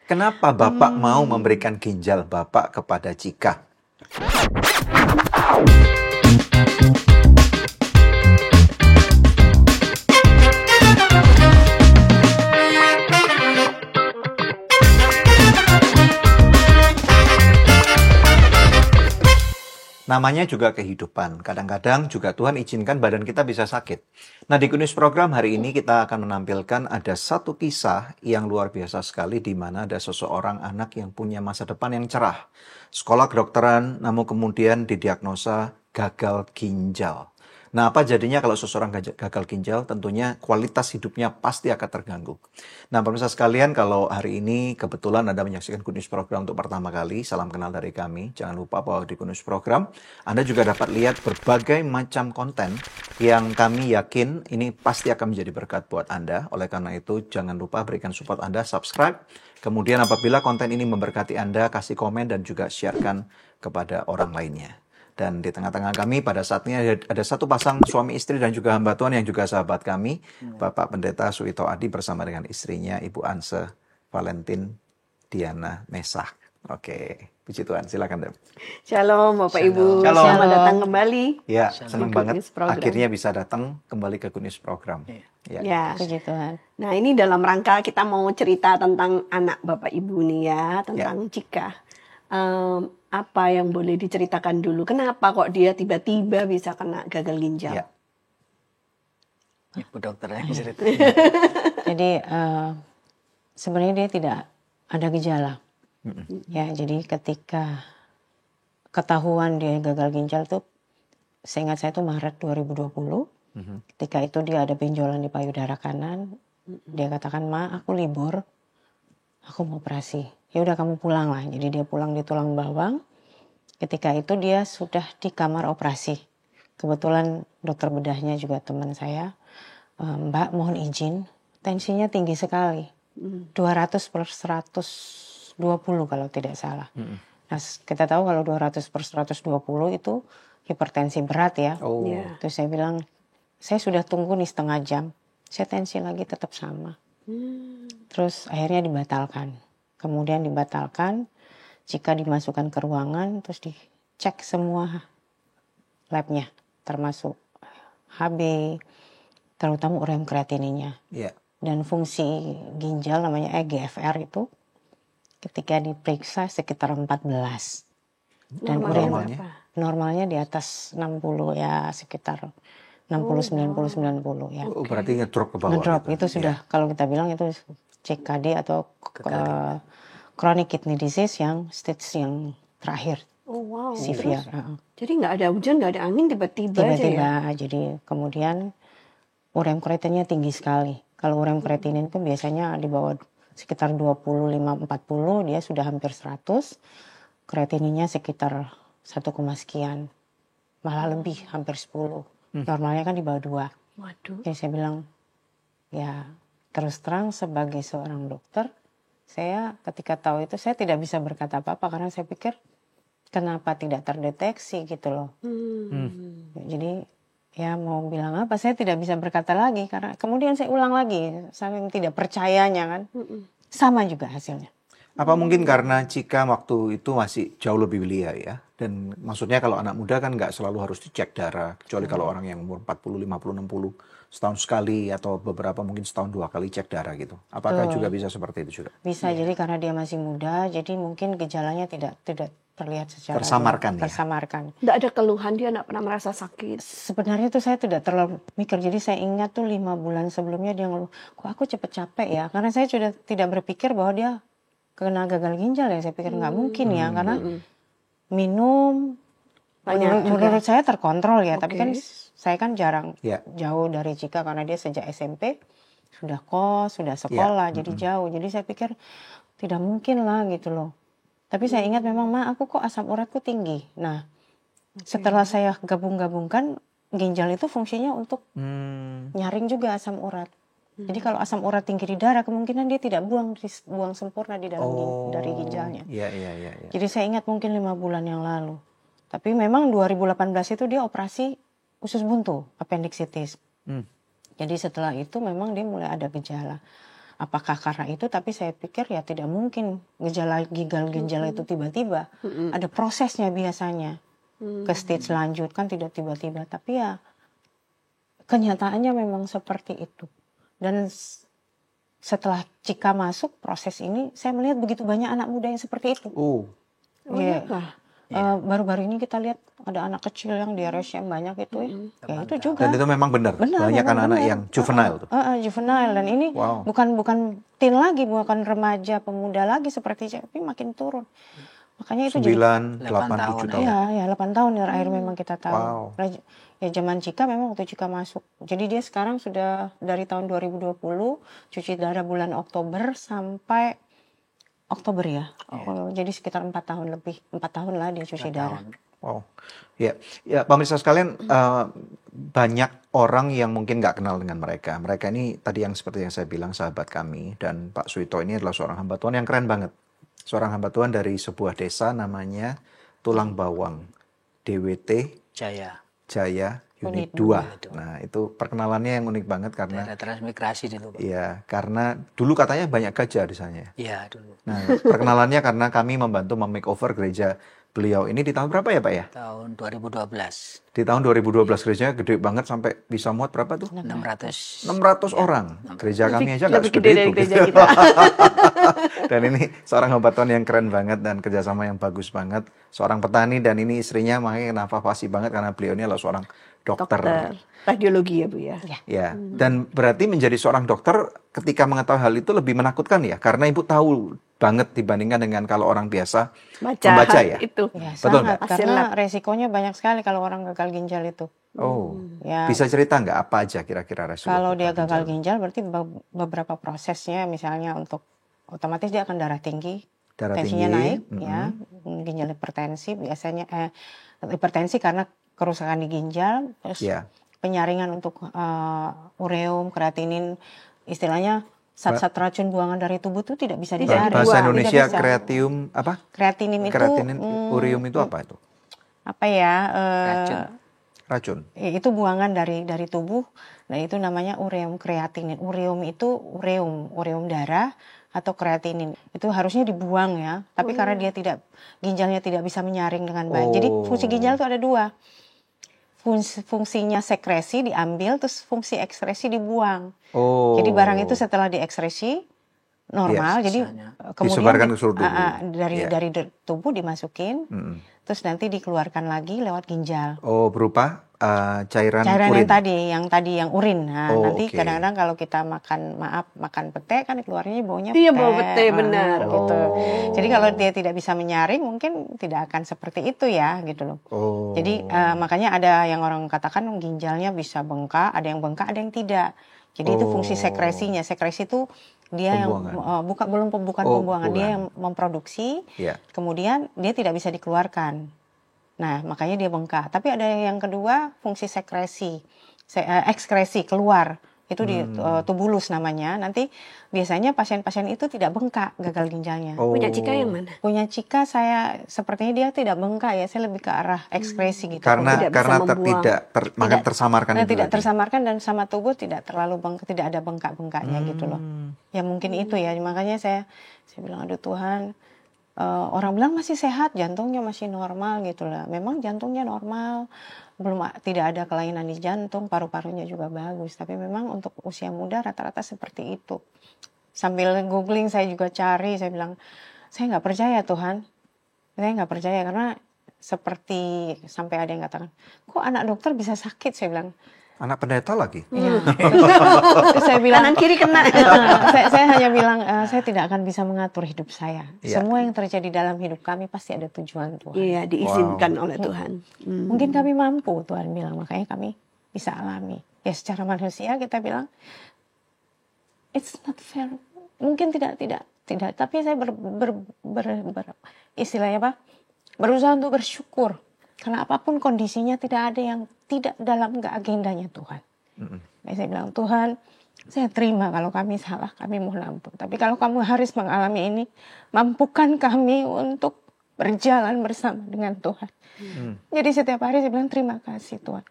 Kenapa Bapak mau memberikan ginjal Bapak kepada Cika? Namanya juga kehidupan. Kadang-kadang juga Tuhan izinkan badan kita bisa sakit. Nah, di Good News Program hari ini kita akan menampilkan ada satu kisah yang luar biasa sekali di mana ada seseorang anak yang punya masa depan yang cerah. Sekolah kedokteran, namun kemudian didiagnosa gagal ginjal. Nah, apa jadinya kalau seseorang gagal ginjal? Tentunya kualitas hidupnya pasti akan terganggu. Nah, pemirsa sekalian, kalau hari ini kebetulan Anda menyaksikan Good News Program untuk pertama kali, salam kenal dari kami. Jangan lupa bahwa di Good News Program, Anda juga dapat lihat berbagai macam konten yang kami yakin ini pasti akan menjadi berkat buat Anda. Oleh karena itu, jangan lupa berikan support Anda, subscribe. Kemudian apabila konten ini memberkati Anda, kasih komen dan juga sharekan kepada orang lainnya. Dan di tengah-tengah kami pada saat ini ada satu pasang suami istri dan juga hamba Tuhan yang juga sahabat kami, Bapak Pendeta Suito Adi bersama dengan istrinya Ibu Anse Valentin Diana Mesak. Oke, puji Tuhan, silakan Deb. Shalom Bapak Ibu, Shalom. selamat datang kembali. Ya, senang Good banget News Program. akhirnya bisa datang kembali ke Good News Program. Ya. Puji Tuhan. Nah, ini dalam rangka kita mau cerita tentang anak Bapak Ibu nih ya, tentang Cika. Apa yang boleh diceritakan dulu? Kenapa kok dia tiba-tiba bisa kena gagal ginjal? Ya. Ibu dokter yang cerita. Jadi sebenarnya dia tidak ada gejala. Ya, jadi ketika ketahuan dia gagal ginjal tuh, seingat saya itu Maret 2020. Ketika itu dia ada benjolan di payudara kanan. Dia katakan, "Ma, aku libur. Aku mau operasi." Ya udah kamu pulang lah. Jadi dia pulang di tulang bawang. Ketika itu dia sudah di kamar operasi. Kebetulan dokter bedahnya juga teman saya. "Mbak, mohon izin, tensinya tinggi sekali. 200/120 kalau tidak salah." Nah, kita tahu kalau 200/120 itu hipertensi berat ya. Terus saya bilang, "Saya sudah tunggu nih setengah jam. Saya tensi lagi tetap sama." Terus akhirnya dibatalkan. Kemudian dibatalkan, Cika dimasukkan ke ruangan, terus dicek semua labnya, termasuk HB, terutama ureum kreatininya. Dan fungsi ginjal namanya EGFR itu, ketika diperiksa sekitar 14. Dan normalnya di atas 60 ya, sekitar 60, 90, 90 ya. Berarti ngedrop ke bawah. Ngedrop, itu sudah, kalau kita bilang itu CKD atau chronic kidney disease yang stage yang terakhir. Severe. Jadi nggak ada hujan, nggak ada angin, tiba-tiba aja ya? Jadi kemudian ureum kreatinnya tinggi sekali. Kalau ureum kreatinin itu biasanya di bawah sekitar 25-40, dia sudah hampir 100. Kreatininnya sekitar 1, sekian. Malah lebih, hampir 10. Normalnya kan di bawah 2. Waduh. Jadi saya bilang, ya terus terang sebagai seorang dokter, saya ketika tahu itu saya tidak bisa berkata apa-apa karena saya pikir kenapa tidak terdeteksi gitu loh. Jadi ya mau bilang apa, saya tidak bisa berkata lagi karena kemudian saya ulang lagi, saking tidak percayanya kan. Sama juga hasilnya. Apa mungkin karena Cika waktu itu masih jauh lebih belia ya? Dan maksudnya kalau anak muda kan nggak selalu harus dicek darah. Kecuali kalau orang yang umur 40, 50, 60 setahun sekali atau beberapa mungkin setahun 2 kali cek darah gitu. Apakah juga bisa seperti itu juga? Bisa, jadi karena dia masih muda, jadi mungkin gejalanya tidak terlihat secara tersamarkan. Nggak ada keluhan, dia nggak pernah merasa sakit. Sebenarnya itu saya tidak terlalu mikir. Jadi saya ingat tuh 5 bulan sebelumnya dia ngeluh, "Kok aku cepet capek ya?" Karena saya sudah tidak berpikir bahwa dia kena gagal ginjal ya. Saya pikir nggak mungkin ya, karena minum menurut saya terkontrol ya. Tapi kan saya kan jarang jauh dari Cika karena dia sejak SMP sudah kos, sudah sekolah, jadi jauh. Jadi saya pikir tidak mungkin lah gitu loh. Tapi saya ingat memang, "Ma, aku kok asam uratku tinggi." Nah, setelah saya gabung-gabungkan, ginjal itu fungsinya untuk nyaring juga asam urat. Jadi kalau asam urat tinggi di darah, kemungkinan dia tidak buang sempurna di dalam dari ginjalnya. Jadi saya ingat mungkin 5 bulan yang lalu. Tapi memang 2018 itu dia operasi usus buntu, appendicitis. Jadi setelah itu memang dia mulai ada gejala. apakah karena itu, tapi saya pikir ya tidak mungkin gejala gagal ginjal itu tiba-tiba. Ada prosesnya biasanya. Ke stage lanjut kan tidak tiba-tiba, tapi ya kenyataannya memang seperti itu. Dan setelah Cika masuk proses ini, saya melihat begitu banyak anak muda yang seperti itu. iya Ya, kah? baru-baru ini kita lihat ada anak kecil yang diaresia banyak itu ya. Ya itu juga. Dan itu memang benar. Benar, Banyak memang anak-anak benar. yang juvenile tuh. Juvenile, dan ini Wow. bukan teen lagi, bukan remaja pemuda lagi seperti tapi makin turun. Makanya itu jadi 9, 8, 8 7 tahun, tahun. ya 8 tahun terakhir memang kita tahu. Wow. Ya zaman Cika memang waktu Cika masuk. Jadi dia sekarang sudah dari tahun 2020 cuci darah bulan Oktober sampai Oktober ya. Jadi sekitar 4 tahun lebih. 4 tahun lah dia cuci darah. Wow. Ya, pemirsa sekalian, banyak orang yang mungkin nggak kenal dengan mereka. Mereka ini tadi yang seperti yang saya bilang, sahabat kami, dan Pak Suito ini adalah seorang hamba Tuhan yang keren banget. Seorang hamba Tuhan dari sebuah desa namanya Tulang Bawang, DWT Jaya Unit 2. Nah, itu perkenalannya yang unik banget karena Daerah transmigrasi dulu, Pak. ya, karena dulu katanya banyak gajah di sana. Iya, dulu. Nah, perkenalannya karena kami membantu memakeover gereja beliau ini di tahun berapa ya, Pak ya? Tahun 2012. Di tahun 2012 gerejanya gede banget sampai bisa muat berapa tuh? 600. 600 orang. Gereja kami aja nggak lebih segede gede dari itu. gereja kita. Dan ini seorang hamba Tuhan yang keren banget dan kerjasama yang bagus banget. Seorang petani dan ini istrinya makanya kenapa fasih banget karena beliau ini adalah seorang dokter. Radiologi ya Bu ya. Ya, dan berarti menjadi seorang dokter ketika mengetahui hal itu lebih menakutkan ya, karena ibu tahu banget dibandingkan dengan kalau orang biasa membaca ya. Itu. Ya, Betul sangat, nggak? karena resikonya banyak sekali kalau orang gagal ginjal itu. Oh, Ya. bisa cerita nggak apa aja kira-kira resiko? Kalau dia gagal ginjal berarti beberapa prosesnya, misalnya untuk otomatis dia akan darah tinggi, Darah tensinya tinggi, naik, ya, ginjal hipertensi biasanya hipertensi karena kerusakan di ginjal, terus Ya. penyaringan untuk ureum, kreatinin, istilahnya zat-zat racun buangan dari tubuh itu tidak bisa disaring. Bahasa Tidak Indonesia bisa. kreatium apa? Kreatinin itu Kreatinin, ureum itu apa itu? apa ya? Racun. Itu buangan dari tubuh. Nah, itu namanya ureum kreatinin. Ureum itu ureum darah atau kreatinin. Itu harusnya dibuang ya. Tapi karena dia ginjalnya tidak bisa menyaring dengan baik. Jadi fungsi ginjal itu ada dua. Fungsinya sekresi diambil, terus fungsi ekskresi dibuang. Jadi barang itu setelah diekskresi normal, jadi kemudian disebarkan ke seluruh tubuh. dari tubuh dimasukin, terus nanti dikeluarkan lagi lewat ginjal. Oh, berupa cairan Cairan urin. yang tadi yang urin. Nah, nanti kadang-kadang kalau kita makan pete kan keluarnya baunya Iya, pete. bau pete, benar. Gitu. Jadi kalau dia tidak bisa menyaring mungkin tidak akan seperti itu ya, gitu loh. Jadi makanya ada yang orang katakan ginjalnya bisa bengkak, ada yang bengkak, ada yang tidak. Jadi itu fungsi sekresinya. Sekresi itu dia bukan pembuangan, dia yang memproduksi. Kemudian dia tidak bisa dikeluarkan. Nah, makanya dia bengkak. Tapi ada yang kedua, fungsi sekresi, ekskresi keluar. Itu di tubulus namanya. Nanti biasanya pasien-pasien itu tidak bengkak gagal ginjalnya. Punya Cika yang mana? Punya Cika saya sepertinya dia tidak bengkak ya. Saya lebih ke arah ekskresi gitu. Karena Tidak tersamarkan itu tidak tadi. tersamarkan dan sama tubuh tidak terlalu tidak ada bengkak-bengkaknya gitu loh. Ya mungkin itu ya. Makanya saya bilang aduh Tuhan, orang bilang masih sehat, jantungnya masih normal gitu lah. Memang jantungnya normal, tidak ada kelainan di jantung, paru-parunya juga bagus. Tapi memang untuk usia muda rata-rata seperti itu. Sambil googling saya juga cari, saya bilang saya nggak percaya Tuhan, saya nggak percaya karena seperti sampai ada yang katakan, kok anak dokter bisa sakit? Saya bilang. Anak pendeta lagi. Iya. Terus saya bilang kanan kiri kena. saya hanya bilang saya tidak akan bisa mengatur hidup saya. Semua yang terjadi dalam hidup kami pasti ada tujuan Tuhan. Iya, diizinkan oleh Tuhan. Mungkin kami mampu, Tuhan bilang, makanya kami bisa alami. Ya secara manusia kita bilang it's not fair. Mungkin tidak, tapi saya istilahnya apa? Berusaha untuk bersyukur. Karena apapun kondisinya tidak ada yang tidak dalam agendanya Tuhan. Saya bilang, Tuhan, saya terima kalau kami salah, kami mohon ampun. Tapi kalau kamu harus mengalami ini, mampukan kami untuk berjalan bersama dengan Tuhan. Jadi setiap hari saya bilang, terima kasih Tuhan.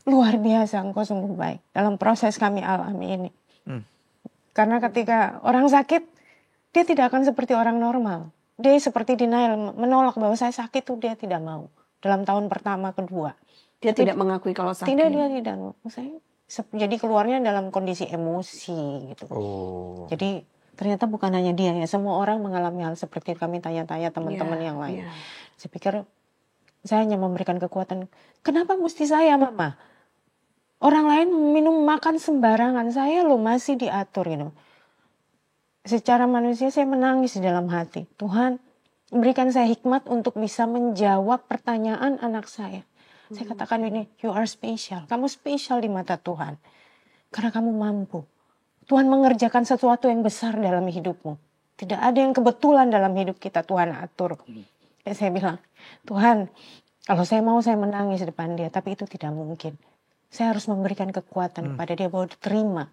Luar biasa, Engkau sungguh baik dalam proses kami alami ini. Karena ketika orang sakit, dia tidak akan seperti orang normal. Dia seperti denial, menolak bahwa saya sakit tuh dia tidak mau. Dalam tahun pertama, kedua. Dia tidak mengakui kalau sakit. Tidak, dia tidak mau. Jadi keluarnya dalam kondisi emosi gitu. Oh. Jadi ternyata bukan hanya dia ya, semua orang mengalami hal seperti itu. Kami tanya-tanya teman-teman yang lain. Saya pikir saya hanya memberikan kekuatan. Kenapa mesti saya, Mama? Orang lain minum makan sembarangan, saya loh masih diatur gitu. Secara manusia saya menangis di dalam hati. Tuhan, berikan saya hikmat untuk bisa menjawab pertanyaan anak saya. Saya katakan ini, you are special. Kamu spesial di mata Tuhan. Karena kamu mampu. Tuhan mengerjakan sesuatu yang besar dalam hidupmu. Tidak ada yang kebetulan dalam hidup kita, Tuhan atur. Dan saya bilang, Tuhan, kalau saya mau saya menangis di depan dia, tapi itu tidak mungkin. Saya harus memberikan kekuatan kepada dia bahwa terima.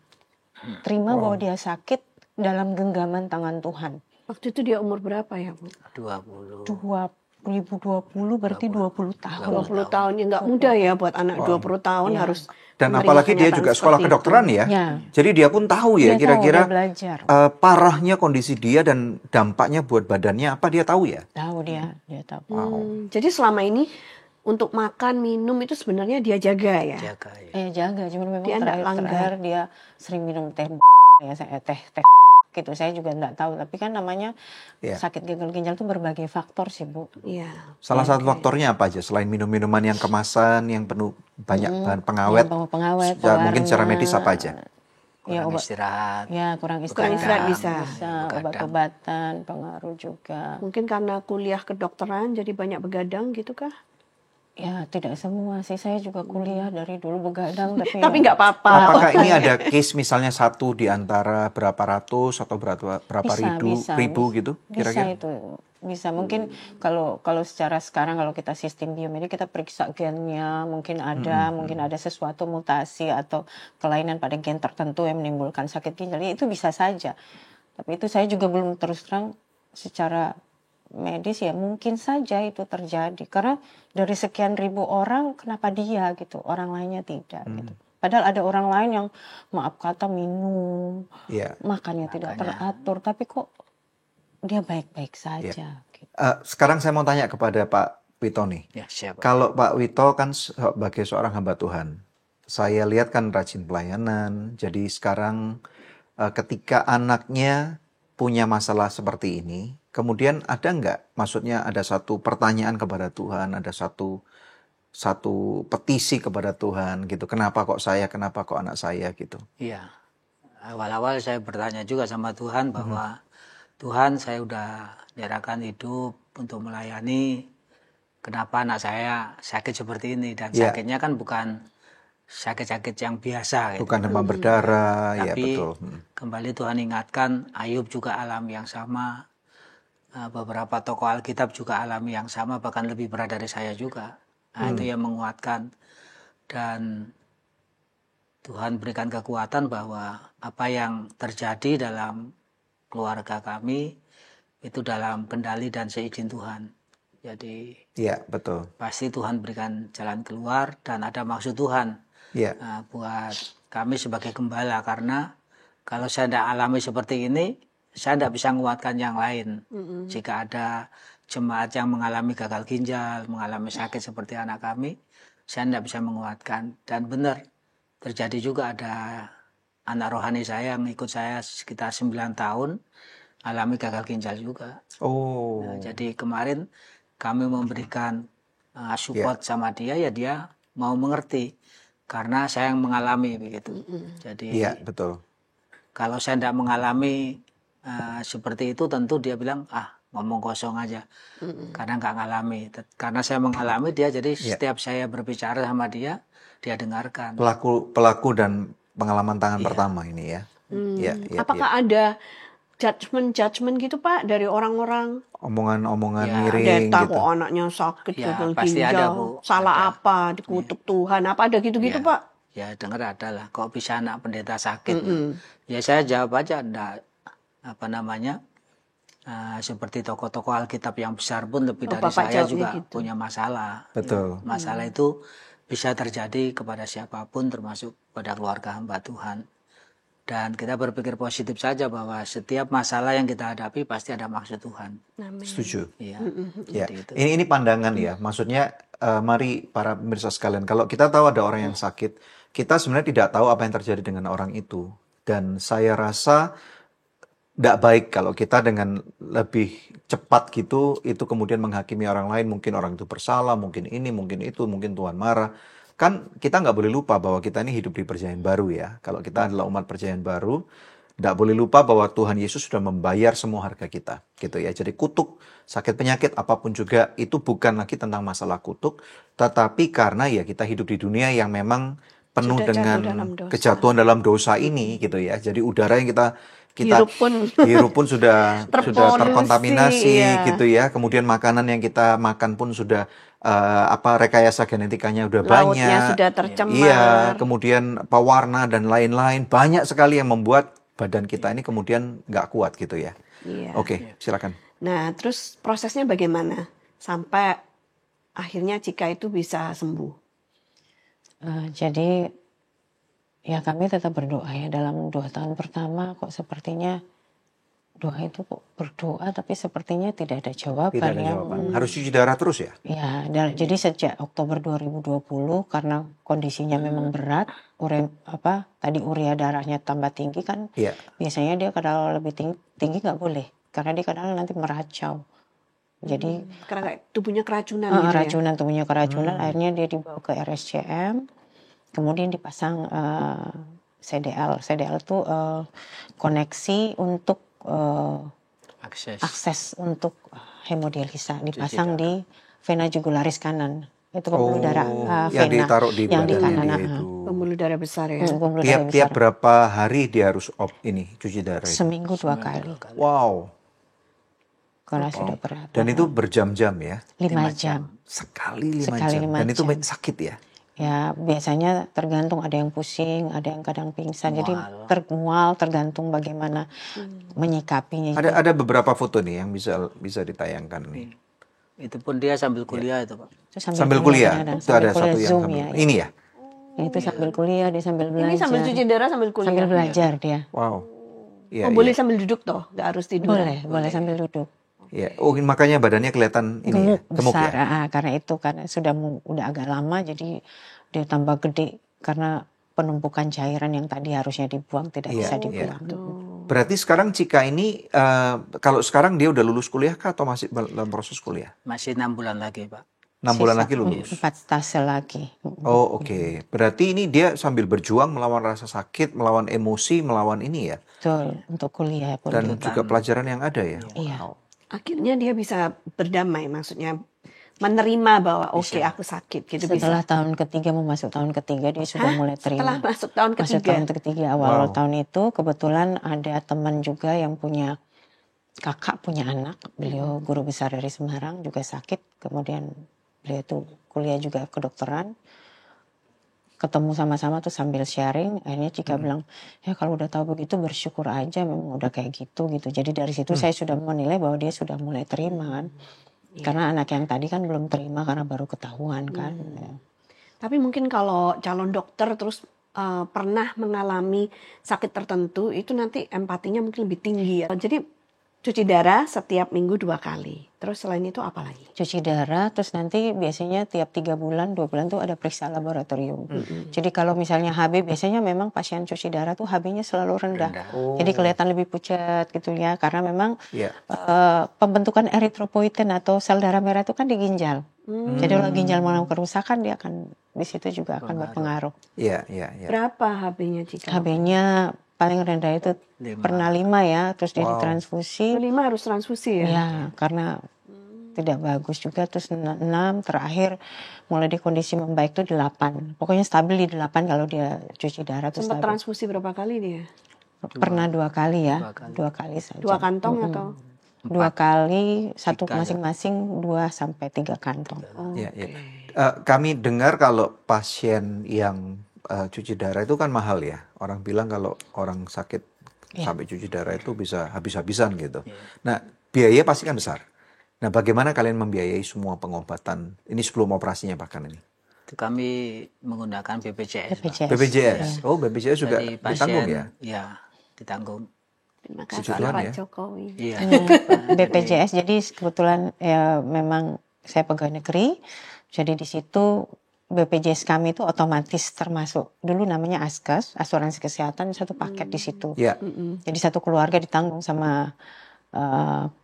Terima bahwa dia sakit dalam genggaman tangan Tuhan. Waktu itu dia umur berapa ya, Bu? 20. 2020 berarti 20 tahun. 20 tahun ya nggak mudah ya buat anak 20 tahun harus. Dan menerima apalagi dia kenyataan juga sekolah seperti kedokteran itu. ya. Ya. Jadi dia pun tahu ya Dia tahu, kira-kira dia belajar. parahnya kondisi dia dan dampaknya buat badannya apa dia tahu ya. Tahu dia tahu. Jadi selama ini untuk makan minum itu sebenarnya dia jaga ya. Jaga ya. Jaga, cuman memang Dia nggak langgar. terakhir dia sering minum teh ya, saya teh gitu. Saya juga nggak tahu, tapi kan namanya sakit gagal ginjal itu berbagai faktor sih, Bu. Iya. Salah satu faktornya apa aja selain minum-minuman yang kemasan yang penuh banyak bahan pengawet? Ya, pengawet, Mungkin secara pewarna. medis apa aja? Ya, Kurang obat. istirahat. Ya, kurang Kurang istirahat. istirahat bisa. Begadang. Obat-obatan, pengaruh juga. Mungkin karena kuliah kedokteran jadi banyak begadang gitu kah? Ya, tidak semua sih. Saya juga kuliah dari dulu begadang, tapi Tapi nggak apa-apa. Apakah ini ada case misalnya satu di antara berapa ratus atau berapa ribu gitu kira-kira? Bisa itu. Bisa. Mungkin kalau secara sekarang kalau kita sistem biomedik kita periksa gennya, mungkin ada sesuatu mutasi atau kelainan pada gen tertentu yang menimbulkan sakit ginjal. Itu bisa saja. Tapi itu saya juga belum terus terang secara medis ya mungkin saja itu terjadi karena dari sekian ribu orang kenapa dia gitu, orang lainnya tidak gitu. Padahal ada orang lain yang maaf kata minum, makannya tidak teratur, tapi kok dia baik-baik saja. Gitu. Sekarang saya mau tanya kepada Pak Wito nih. Ya, siapa? Kalau Pak Wito kan sebagai seorang hamba Tuhan, saya lihat kan rajin pelayanan. Jadi sekarang ketika anaknya punya masalah seperti ini, kemudian ada nggak, maksudnya ada satu pertanyaan kepada Tuhan, ada satu petisi kepada Tuhan gitu. Kenapa kok saya, kenapa kok anak saya gitu. Iya. Awal-awal saya bertanya juga sama Tuhan bahwa Tuhan saya udah nyerahkan hidup untuk melayani. Kenapa anak saya sakit seperti ini dan sakitnya kan bukan sakit-sakit yang biasa gitu. Bukan demam berdarah, ya Tapi betul. kembali Tuhan ingatkan Ayub juga alami yang sama. Beberapa tokoh Alkitab juga alami yang sama, bahkan lebih berat dari saya juga. Itu yang menguatkan. Dan Tuhan berikan kekuatan bahwa apa yang terjadi dalam keluarga kami itu dalam kendali dan seizin Tuhan. Jadi betul. pasti Tuhan berikan jalan keluar dan ada maksud Tuhan buat kami sebagai gembala. Karena kalau saya tidak alami seperti ini, saya tidak bisa menguatkan yang lain. Jika ada jemaat yang mengalami gagal ginjal, mengalami sakit seperti anak kami, saya tidak bisa menguatkan. Dan benar, terjadi juga ada anak rohani saya yang ikut saya sekitar 9 tahun, alami gagal ginjal juga. Nah, jadi kemarin kami memberikan support sama dia, ya dia mau mengerti. Karena saya yang mengalami begitu. Jadi betul. kalau saya tidak mengalami seperti itu, tentu dia bilang ngomong kosong aja, karena nggak ngalami. Karena saya mengalami dia, jadi setiap saya berbicara sama dia dengarkan. Pelaku dan pengalaman tangan pertama ini ya. Apakah ada judgement gitu Pak dari orang-orang? Omongan-omongan miring Pendeta gitu. kok anaknya sakit gagal pasti ginjal, ada, Bu. salah Ada. apa, dikutuk Tuhan, apa ada gitu-gitu Pak? Ya dengar ada lah, kok bisa anak pendeta sakit. Ya saya jawab aja, enggak seperti tokoh-tokoh Alkitab yang besar pun lebih dari Bapak saya jawabnya juga gitu. punya masalah. Betul. Masalah itu bisa terjadi kepada siapapun, termasuk pada keluarga hamba Tuhan. Dan kita berpikir positif saja bahwa setiap masalah yang kita hadapi pasti ada maksud Tuhan. Amin. Setuju. Iya, Ya, seperti itu. ini pandangan ya. Maksudnya mari para pemirsa sekalian, kalau kita tahu ada orang yang sakit, kita sebenarnya tidak tahu apa yang terjadi dengan orang itu. Dan saya rasa tidak baik kalau kita dengan lebih cepat gitu, itu kemudian menghakimi orang lain. Mungkin orang itu bersalah, mungkin ini, mungkin itu, mungkin Tuhan marah. Kan kita nggak boleh lupa bahwa kita ini hidup di perjanjian baru ya. Kalau kita adalah umat perjanjian baru, tidak boleh lupa bahwa Tuhan Yesus sudah membayar semua harga kita, gitu ya. Jadi kutuk, sakit penyakit, apapun juga itu bukan lagi tentang masalah kutuk, tetapi karena ya kita hidup di dunia yang memang penuh Sudah jatuh dengan dalam dosa. kejatuhan dalam dosa ini, gitu ya. Jadi udara yang kita Hirup pun sudah terpolusi, terkontaminasi, iya. gitu ya. Kemudian makanan yang kita makan pun sudah rekayasa genetikanya udah Lautnya banyak. sudah tercemar. Iya, kemudian pewarna dan lain-lain, banyak sekali yang membuat badan kita ini kemudian nggak kuat gitu ya. Iya. Oke, silakan. Nah, terus prosesnya bagaimana sampai akhirnya Cika itu bisa sembuh? Jadi ya kami tetap berdoa ya dalam 2 tahun pertama kok sepertinya doa itu kok berdoa tapi sepertinya tidak ada jawaban Tidak ada ya. jawaban. Harus cuci darah terus ya? Ya, jadi sejak Oktober 2020 karena kondisinya memang berat, tadi urea darahnya tambah tinggi kan. Iya. Biasanya dia kadang lebih tinggi nggak boleh karena dia kadang nanti meracau. Jadi Karena tubuhnya keracunan gitu ya? racunan tubuhnya keracunan, akhirnya dia dibawa ke RSCM, kemudian dipasang CDL. CDL itu koneksi untuk akses untuk hemodialisa, dipasang di vena jugularis kanan. Itu pembuluh darah yang vena ditaruh di yang di badannya kanan. dia itu. Pembuluh darah besar ya? Pembuluh darah Tiap besar. berapa hari dia harus cuci darah itu? Seminggu 2 kali. Wow. Karena sudah berat. Dan itu berjam-jam ya? 5 jam. Sekali 5 Sekali jam. 5 Dan itu jam. sakit ya? Ya biasanya tergantung, ada yang pusing, ada yang kadang pingsan. Jadi termual, tergantung bagaimana menyikapinya. Ada beberapa foto nih yang bisa ditayangkan nih. Itu pun dia sambil kuliah itu Pak. Itu Sambil kuliah. Itu ada kuliah satu yang Zoom sambil. ya. Ini ya? Itu sambil kuliah, dia sambil belajar. Ini sambil cuci darah sambil kuliah? Sambil belajar dia. Wow. Iya, boleh sambil duduk toh? Gak harus tidur? Boleh sambil duduk. Ya. Oh, makanya badannya kelihatan ini gemuk besar, ya? karena sudah udah agak lama jadi dia tambah gede karena penumpukan cairan yang tadi harusnya dibuang tidak bisa dibuang. Berarti sekarang Cika ini kalau sekarang dia udah lulus kuliah kah atau masih dalam proses kuliah? Masih 6 bulan lagi Pak. 6 bulan lagi lulus? 4 tase lagi. Oh oke. Berarti ini dia sambil berjuang melawan rasa sakit, melawan emosi, melawan ini ya? Betul, untuk kuliah pun. Dan juga pelajaran yang ada ya? Iya. Akhirnya dia bisa berdamai, maksudnya menerima bahwa oke, aku sakit gitu. Setelah tahun ketiga, mau masuk tahun ketiga dia sudah mulai terima. Setelah masuk tahun ketiga? Masuk tahun ketiga, awal tahun itu kebetulan ada teman juga yang punya kakak punya anak, beliau guru besar dari Semarang juga sakit, kemudian beliau tuh kuliah juga kedokteran, ketemu sama-sama tuh sambil sharing, akhirnya Cika bilang, ya kalau udah tahu begitu bersyukur aja, memang udah kayak gitu. Jadi dari situ saya sudah menilai bahwa dia sudah mulai terima kan. Karena anak yang tadi kan belum terima karena baru ketahuan kan. Tapi mungkin kalau calon dokter terus pernah mengalami sakit tertentu, itu nanti empatinya mungkin lebih tinggi ya. Jadi cuci darah setiap minggu 2 kali. Terus selain itu apa lagi? Cuci darah, terus nanti biasanya tiap 3 bulan, 2 bulan tuh ada periksa laboratorium. Jadi kalau misalnya HB, biasanya memang pasien cuci darah tuh HB-nya selalu rendah. Jadi kelihatan lebih pucat gitu ya, karena memang pembentukan eritropoietin atau sel darah merah itu kan di ginjal. Jadi kalau ginjal mengalami kerusakan, dia akan di situ juga akan berpengaruh. Iya. Berapa HB-nya Cika? HB-nya paling rendah itu pernah 5 ya, terus dia ditransfusi. 5 harus transfusi ya? Ya, karena tidak bagus juga, terus 6, terakhir mulai di kondisi membaik itu 8. Pokoknya stabil di 8 kalau dia cuci darah. Sempat transfusi berapa kali dia? Pernah 2 kali ya, 2 kali saja. 2 kantong atau? 2 kali, satu masing-masing 2 sampai 3 kantong. Kami dengar kalau pasien yang cuci darah itu kan mahal ya. Orang bilang kalau orang sakit sampai cuci darah itu bisa habis-habisan gitu. Nah, biaya pasti kan besar. Nah, bagaimana kalian membiayai semua pengobatan ini sebelum operasinya bahkan ini? Itu kami menggunakan BPJS. BPJS. Oh, BPJS juga ditanggung ya? Ya. ditanggung. Terima Puji kasih Tuhan Pak ya. Jokowi. Iya. BPJS jadi kebetulan ya memang saya pegawai negeri, jadi di situ BPJS kami itu otomatis termasuk dulu namanya Askes, asuransi kesehatan, satu paket di situ. Ya. Jadi satu keluarga ditanggung sama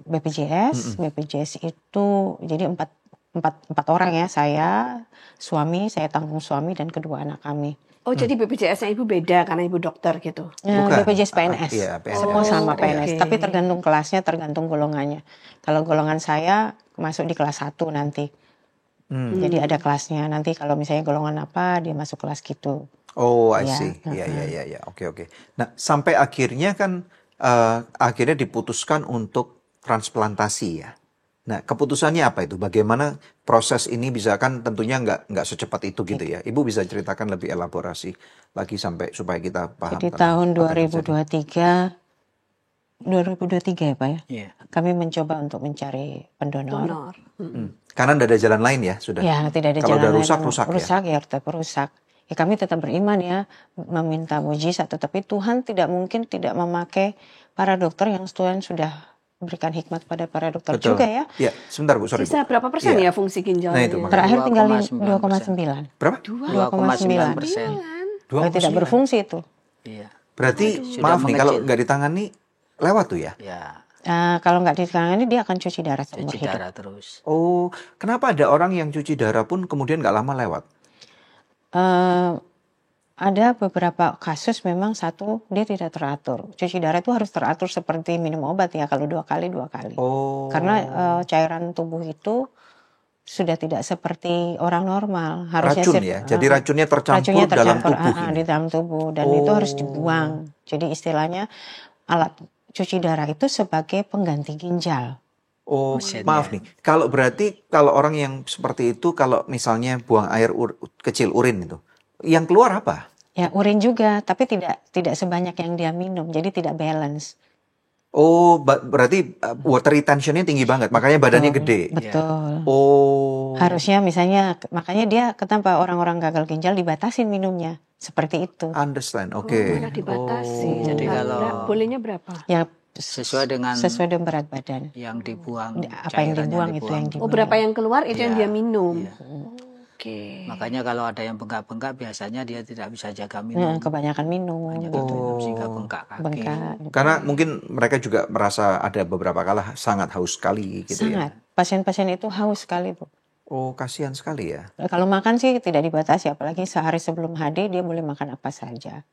BPJS. BPJS itu jadi empat orang ya, saya, suami, saya tanggung suami dan kedua anak kami. Oh, jadi BPJS-nya Ibu beda karena Ibu dokter gitu. Bukan. BPJS PNS, Iya, PNS. semua sama PNS, oke. tapi tergantung kelasnya, tergantung golongannya. Kalau golongan saya masuk di kelas 1 nanti. Jadi ada kelasnya. Nanti kalau misalnya golongan apa, dia masuk kelas gitu. Oh, I Iya, see. Ya. Oke. Nah, sampai akhirnya kan akhirnya diputuskan untuk transplantasi ya. Nah, keputusannya apa itu? Bagaimana proses ini bisa kan tentunya nggak secepat itu gitu ya. Ibu bisa ceritakan lebih elaborasi lagi sampai supaya kita paham. Jadi tentang tahun apa yang terjadi. 2023 ya Pak ya, Iya. kami mencoba untuk mencari pendonor. Donor. Karena tidak ada jalan lain ya, sudah. Ya tidak ada Kalau jalan udah lain. rusak ya. Rusak ya tetap rusak. Ya kami tetap beriman ya, meminta mujizat, tetapi Tuhan tidak mungkin tidak memakai para dokter yang Tuhan sudah berikan hikmat pada para dokter Betul. juga ya. Ya, sebentar Bu, sorry Bu. Sisa berapa persen Iya. ya fungsi ginjalnya? Nah, itu makanya. Terakhir tinggal 2,9%. 2,9. Berapa? 2,9%. 2,9. Tidak berfungsi itu. Iya. Berarti Sudah maaf nih kalau mengecil. nggak ditangani lewat tuh ya. Ya, Kalau nggak ditangani dia akan cuci darah seumur cuci hidup. darah terus. Oh, kenapa ada orang yang cuci darah pun kemudian nggak lama lewat? Ada beberapa kasus memang satu dia tidak teratur. Cuci darah itu harus teratur seperti minum obat ya, kalau 2 kali. Oh. Karena cairan tubuh itu sudah tidak seperti orang normal. Harusnya Racun ya. Jadi racunnya tercampur dalam tubuh ini. di dalam tubuh dan itu harus dibuang. Jadi istilahnya alat cuci darah itu sebagai pengganti ginjal. Oh, Mesinnya. maaf nih. Kalau berarti kalau orang yang seperti itu kalau misalnya buang air kecil urin itu, yang keluar apa? Ya urin juga, tapi tidak sebanyak yang dia minum, jadi tidak balance. Oh, berarti water retentionnya tinggi banget, makanya badannya gede. Betul. Oh. Harusnya misalnya, makanya dia kenapa orang-orang gagal ginjal dibatasin minumnya, seperti itu. Understand, oke. Malah dibatasi. Oh. Jadi kalau- bolehnya berapa? Ya Sesuai dengan sesuai dengan berat badan. yang dibuang, Apa yang cairan dibuang itu yang Oh, dibuang. berapa yang keluar itu yang Iya, dia minum. iya. Oke. Makanya kalau ada yang bengkak-bengkak biasanya dia tidak bisa jaga minum. Kebanyakan minum, Banyak gitu. minum sehingga bengkak kaki. Bengkak. Karena mungkin mereka juga merasa ada beberapa kala sangat haus sekali gitu ya. Sangat. Pasien-pasien itu haus sekali Bu. Oh, kasihan sekali ya. Kalau makan sih tidak dibatasi, apalagi sehari sebelum HD dia boleh makan apa saja.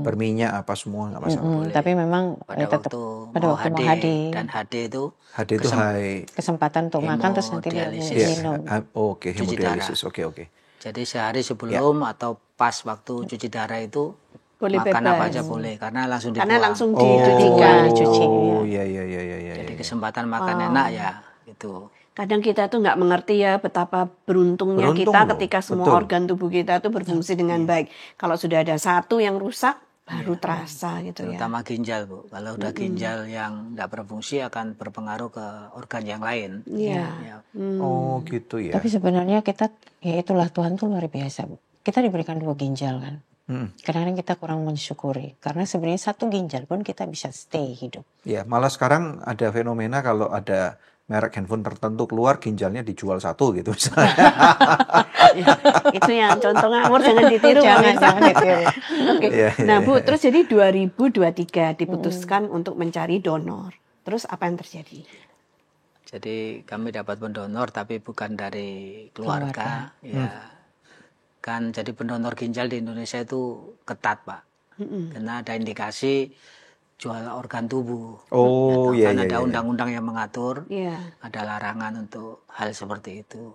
Berminyak apa semua nggak masalah. Tapi memang Pada tetap waktu mau HD, dan HD itu HD itu high. kesempatan untuk makan terus nanti dia Hemodialisis. Iya, minum. oke, Cuci hemodialisis. Oke. jadi sehari sebelum atau pas waktu cuci darah itu Boleh makan bebas. apa aja boleh karena langsung dibuang. Karena langsung Oh, dicucikan. dicuci, iya. Jadi kesempatan makan enak ya gitu. Kadang kita tuh nggak mengerti ya betapa beruntungnya Beruntung kita loh, ketika semua betul. organ tubuh kita tuh berfungsi dengan baik. Kalau sudah ada satu yang rusak, baru terasa gitu ya. Terutama ginjal Bu. Kalau udah ginjal yang tidak berfungsi akan berpengaruh ke organ yang lain. Iya. Ya. Oh, gitu ya. Tapi sebenarnya kita, ya itulah Tuhan tuh luar biasa Bu. Kita diberikan 2 ginjal kan. Kadang-kadang kita kurang mensyukuri. Karena sebenarnya 1 ginjal pun kita bisa stay hidup. Ya, malah sekarang ada fenomena kalau ada merek handphone tertentu keluar ginjalnya dijual 1 gitu misalnya. Ya, itu yang contoh ngawur jangan ditiru. Jangan ditiru. Oke. Iya, Nah Bu, terus jadi 2023 diputuskan untuk mencari donor. Terus apa yang terjadi? Jadi kami dapat pendonor tapi bukan dari keluarga. Ya. Kan jadi pendonor ginjal di Indonesia itu ketat Pak. Karena ada indikasi jual organ tubuh. Oh, iya. Kan ada undang-undang yang mengatur. Iya. Ada larangan untuk hal seperti itu.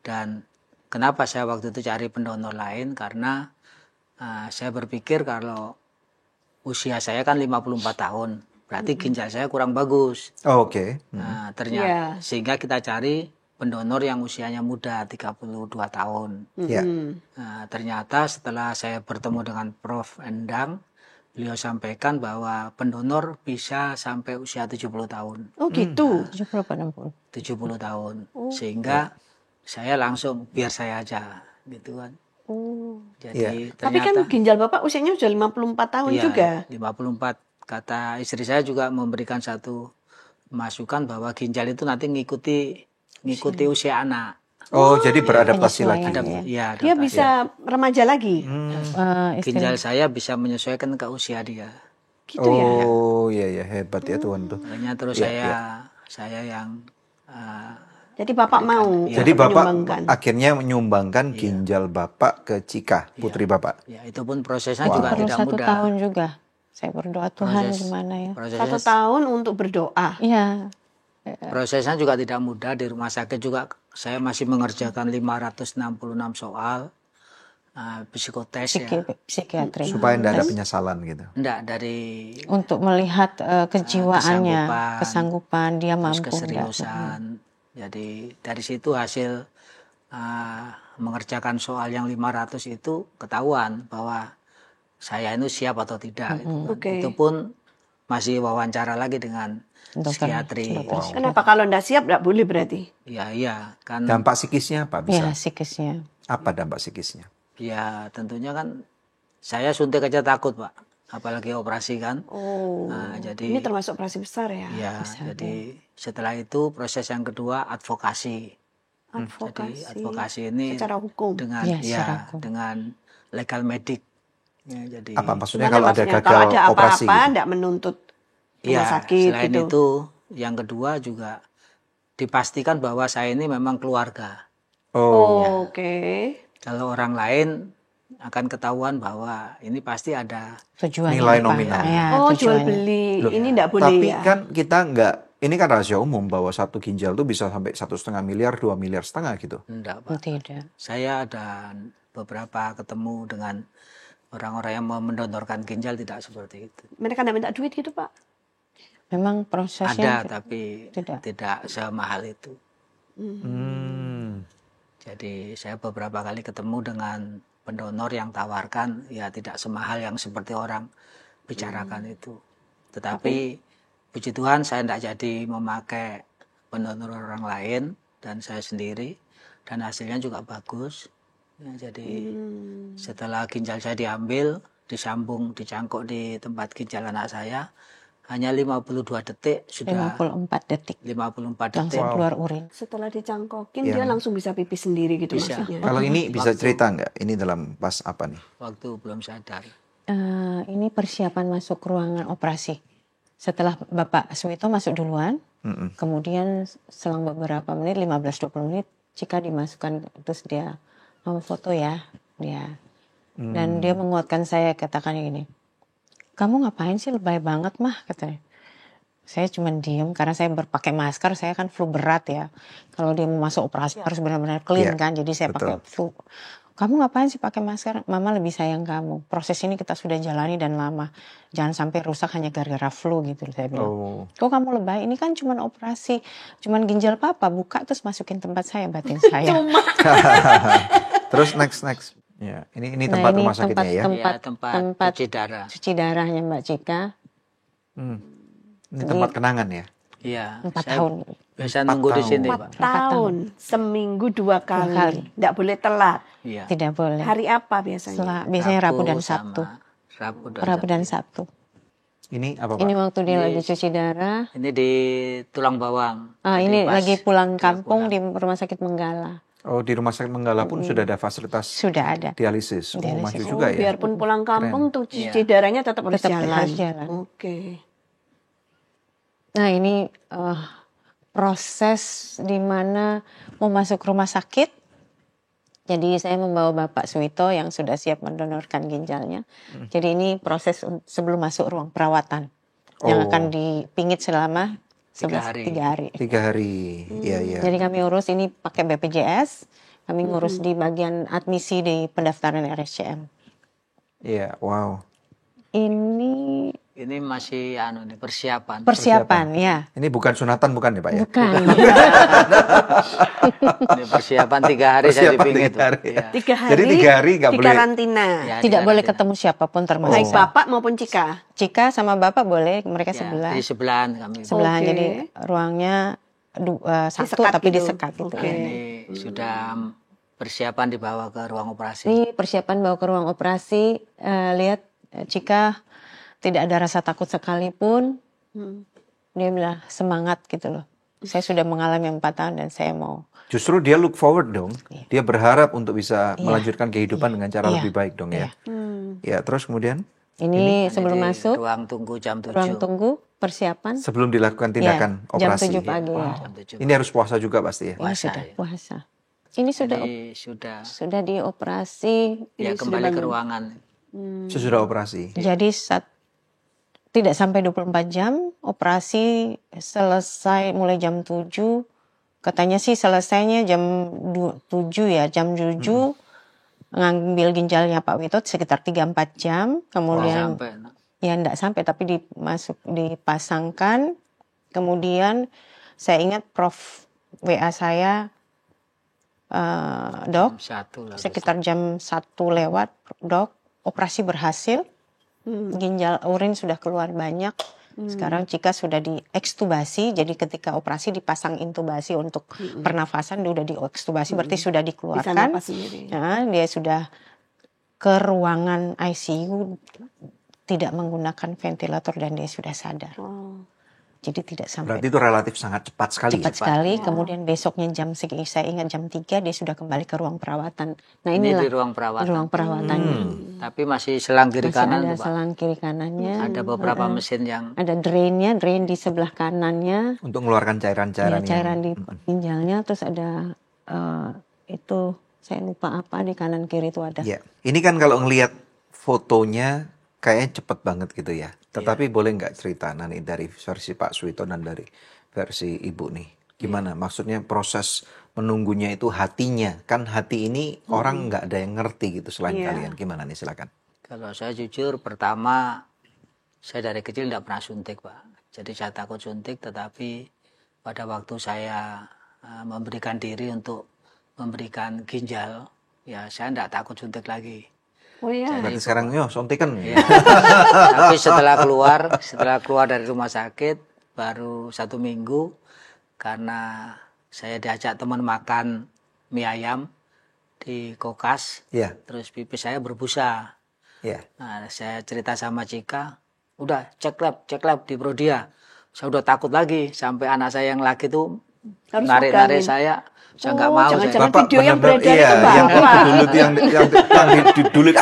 Dan kenapa saya waktu itu cari pendonor lain? Karena saya berpikir kalau usia saya kan 54 tahun. Berarti ginjal saya kurang bagus. Oh, oke. Nah, ternyata sehingga kita cari pendonor yang usianya muda 32 tahun. Ya. Nah, ternyata setelah saya bertemu dengan Prof. Endang, beliau sampaikan bahwa pendonor bisa sampai usia 70 tahun. Oh gitu. 70 apa 60? 70 tahun. Sehingga saya langsung biar saya aja gitu kan. Oh. Jadi Tapi kan ternyata ginjal Bapak usianya sudah 54 tahun iya, juga. 54. Kata istri saya juga memberikan satu masukan bahwa ginjal itu nanti ngikuti usia anak. Oh, jadi beradaptasi lagi. penyesuaian. Ya, Dia bisa remaja lagi. ginjal saya bisa menyesuaikan ke usia dia. Gitu ya. Oh, iya ya, hebat ya Tuhan tuh. Makanya terus saya yang Jadi Bapak mau Jadi untuk Bapak menyumbangkan. akhirnya menyumbangkan ginjal Bapak ke Cika, putri Bapak. ya itu pun prosesnya juga Perlu tidak 1 mudah. tahun juga. Saya berdoa Tuhan gimana ya. 1 Prosesnya, tahun untuk berdoa. Iya. prosesnya juga tidak mudah. Di rumah sakit juga saya masih mengerjakan 566 soal psikotes ya. Psikiatri. Supaya tidak ada penyesalan gitu. Enggak, dari Untuk melihat kejiwaannya, kesanggupan, kesanggupan dia terus mampu enggak. keseriusan. Jadi dari situ hasil mengerjakan soal yang 500 itu ketahuan bahwa saya itu siap atau tidak. Gitu kan. Oke. Itu pun masih wawancara lagi dengan psikiatri. Kenapa kalau ndak siap ndak boleh berarti? Iya kan. Dampak psikisnya apa bisa? Ya, psikisnya. Apa dampak psikisnya? Ya tentunya kan saya suntik aja takut Pak, apalagi operasi kan. Oh. Nah, jadi Ini termasuk operasi besar ya. ya jadi setelah itu proses yang kedua advokasi. Jadi Advokasi. advokasi ini Secara hukum. dengan Ya, secara hukum. dengan legal medik. Ya, jadi Apa maksudnya Gimana kalau ada maksudnya? gagal Kalau ada operasi apa-apa gitu? ndak menuntut ya, rumah sakit selain gitu. itu yang kedua juga dipastikan bahwa saya ini memang keluarga. Oh, Oke. Kalau orang lain akan ketahuan bahwa ini pasti ada Tujuannya Nilai apa? nominal. Ya, Oh, jual tujuannya. beli. Loh, Ini ndak boleh tapi ya. kan kita nggak, ini kan rahasia umum bahwa satu ginjal tuh bisa sampai 1,5 miliar, 2,5 miliar gitu. enggak Pak. Tidak. Saya ada beberapa ketemu dengan orang-orang yang mau mendonorkan ginjal tidak seperti itu. Mereka ndak minta duit gitu, Pak. Memang prosesnya Ada tapi tidak. tidak semahal itu. Hmm. Jadi saya beberapa kali ketemu dengan pendonor yang tawarkan ya tidak semahal yang seperti orang bicarakan itu. Tetapi puji Tuhan saya tidak jadi memakai pendonor orang lain dan saya sendiri dan hasilnya juga bagus. Ya, jadi setelah ginjal saya diambil, disambung, dicangkok di tempat ginjal anak saya, hanya 52 detik sudah 54 detik 54 detik. langsung keluar urin. Setelah dicangkokin dia langsung bisa pipis sendiri gitu Bisa. maksudnya. Kalau ini bisa cerita nggak? Ini dalam pas apa nih? Waktu belum sadar. Ini persiapan masuk ke ruangan operasi. Setelah Bapak Suwito masuk duluan, kemudian selang beberapa menit, 15-20 menit, Cika dimasukkan, terus dia mau foto ya, dia. Dan dia menguatkan saya, katakannya gini, kamu ngapain sih lebay banget mah, katanya. Saya cuma diem karena saya berpakai masker, saya kan flu berat ya. Kalau dia mau masuk operasi harus benar-benar clean kan, jadi saya pakai flu. Kamu ngapain sih pakai masker? Mama lebih sayang kamu. Proses ini kita sudah jalani dan lama. Jangan sampai rusak hanya gara-gara flu gitu, saya bilang. Kok kamu lebay? Ini kan cuma operasi, cuma ginjal papa, buka terus masukin tempat saya, batin saya. Terus next. Ya, ini tempat ini rumah sakitnya ya. Tempat cuci darah. Cuci darahnya Mbak Cika. Ini tempat kenangan ya. Iya. 4 saya tahun. Biasa nunggu di sini, 4 Pak. tahun, seminggu 2 kali. Nggak boleh telat. Iya. Tidak boleh. Hari apa biasanya? Biasanya Rabu dan sama Sabtu. Rabu Dan Sabtu. Ini apa Pak? Ini waktu dia lagi cuci darah. Ini di Tulang Bawang. Ini Pas lagi pulang kampung di Rumah Sakit Menggala. Oh, di rumah sakit Menggala pun sudah ada fasilitas Sudah ada. dialisis. Oh, maju juga ya. Biarpun pulang kampung tuh cuci darahnya tetap harus Tetap jalan. harus jalan. Oke. Nah ini proses di mana mau masuk rumah sakit. Jadi saya membawa Bapak Suwito yang sudah siap mendonorkan ginjalnya. Jadi ini proses sebelum masuk ruang perawatan. Yang akan dipingit selama 3 hari. 3 hari, iya. Jadi kami urus ini pakai BPJS. Kami ngurus di bagian admisi di pendaftaran RSCM. Iya, wow. Ini masih persiapan. Persiapan, ya. Ini bukan sunatan bukan ya Pak ya? Bukan. Ini persiapan 3 hari saya Persiapan dipingit. 3 hari. Iya. 3 hari, Jadi 3 hari nggak di boleh. karantina. Ya, Tidak boleh karantina. ketemu siapapun termasuk Baik saya. Bapak maupun Cika. Cika sama Bapak boleh, mereka Ya, sebelah. di sebelahan kami. Sebelahan, Oke. jadi ruangnya satu Disekat tapi gitu. disekat gitu. Oke. Ini sudah Persiapan dibawa ke ruang operasi. Ini persiapan bawa ke ruang operasi, lihat Cika tidak ada rasa takut sekalipun. Dia bilang semangat gitu loh. Saya sudah mengalami 4 tahun dan saya mau. Justru dia look forward dong. Iya. Dia berharap untuk bisa Iya. melanjutkan kehidupan dengan cara Iya. lebih baik dong ya. Ya, terus kemudian Ini sebelum Di masuk, ruang tunggu jam 7. ruang tunggu, persiapan. sebelum dilakukan tindakan Jam operasi. 7 pagi ya. Jam 7. Ini harus puasa juga pasti ya. Ini Puasa, sudah ya. puasa. Ini sudah Jadi sudah dioperasi. ya kembali ke ruangan. Sesudah operasi. Jadi tidak sampai 24 jam, operasi selesai mulai jam 7. Katanya sih selesainya jam 7 ya, jam 7. Ngambil ginjalnya Pak Witot sekitar 3-4 jam. Kemudian Sampai. ya enggak sampai tapi dipasangkan. Kemudian saya ingat Prof WA saya, dok, Jam 1 lah. sekitar jam 1 lewat, dok, operasi berhasil. Ginjal urin sudah keluar banyak. Sekarang Cika sudah diekstubasi. Jadi ketika operasi dipasang intubasi untuk pernafasan, dia sudah diekstubasi berarti sudah Bisa dikeluarkan. napas sendiri. Nah, dia sudah ke ruangan ICU, tidak menggunakan ventilator dan dia sudah sadar. Oh. Jadi tidak sampai Berarti itu relatif sangat cepat sekali. cepat sekali. Kemudian besoknya saya ingat jam 3 dia sudah kembali ke ruang perawatan. Nah Ini inilah di ruang perawatan. ruang perawatannya. Tapi masih selang kiri Masih kanan ada tuh, Pak. selang kiri kanannya. Ada beberapa mesin yang Ada drain di sebelah kanannya, Untuk mengeluarkan cairan-cairan ya, cairan di ginjalnya, terus ada itu saya lupa apa di kanan kiri itu ada. Ya, ini kan kalau ngelihat fotonya kayaknya cepet banget gitu ya. Tetapi boleh nggak cerita nanti dari versi Pak Suwito dan dari versi Ibu nih. Gimana? Maksudnya proses menunggunya itu hatinya. Kan hati ini orang nggak ada yang ngerti gitu selain Iya. kalian. Gimana nih, silakan. kalau saya jujur pertama saya dari kecil tidak pernah suntik, Pak. Jadi saya takut suntik, tetapi pada waktu saya memberikan diri untuk memberikan ginjal, ya saya tidak takut suntik lagi. Oh iya. Berarti sekarang yo suntikan. Ya. Tapi setelah keluar dari rumah sakit baru 1 minggu, karena saya diajak teman makan mie ayam di Kokas, Iya. terus pipi saya berbusa. Iya. Nah, saya cerita sama Cika, udah cek lab di Prodia. Saya udah takut lagi, sampai anak saya yang laki tuh Harus narik-narik megangin. saya nggak Oh, mau. jangan-jangan Saya. video yang benar-benar- beredar iya, itu yang Pak. Wah. didulut yang didulut.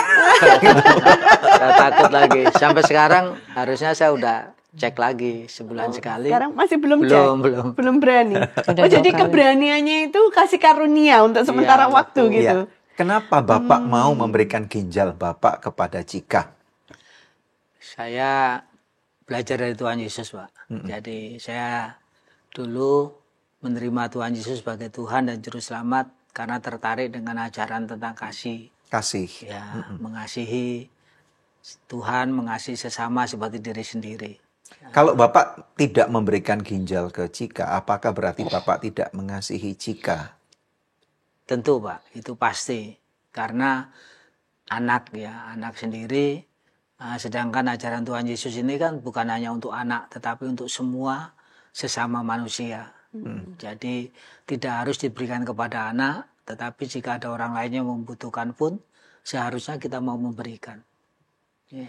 Saya takut lagi. Sampai sekarang harusnya saya udah cek lagi sebulan sekali. Sekarang masih belum Belum. berani. Sudah Oh jadi 2 kali. keberaniannya itu kasih karunia untuk sementara waktu waktu. gitu. Iya. Kenapa Bapak mau memberikan ginjal Bapak kepada Cika? Saya belajar dari Tuhan Yesus, Pak. Jadi saya dulu menerima Tuhan Yesus sebagai Tuhan dan Juru Selamat karena tertarik dengan ajaran tentang kasih. Kasih. Ya, mengasihi Tuhan, mengasihi sesama seperti diri sendiri. Kalau Bapak tidak memberikan ginjal ke Cika, apakah berarti Bapak tidak mengasihi Cika? Tentu, Pak, itu pasti. Karena anak sendiri, sedangkan ajaran Tuhan Yesus ini kan bukan hanya untuk anak, tetapi untuk semua sesama manusia. Jadi tidak harus diberikan kepada anak, tetapi jika ada orang lain yang membutuhkan pun, seharusnya kita mau memberikan. Ya.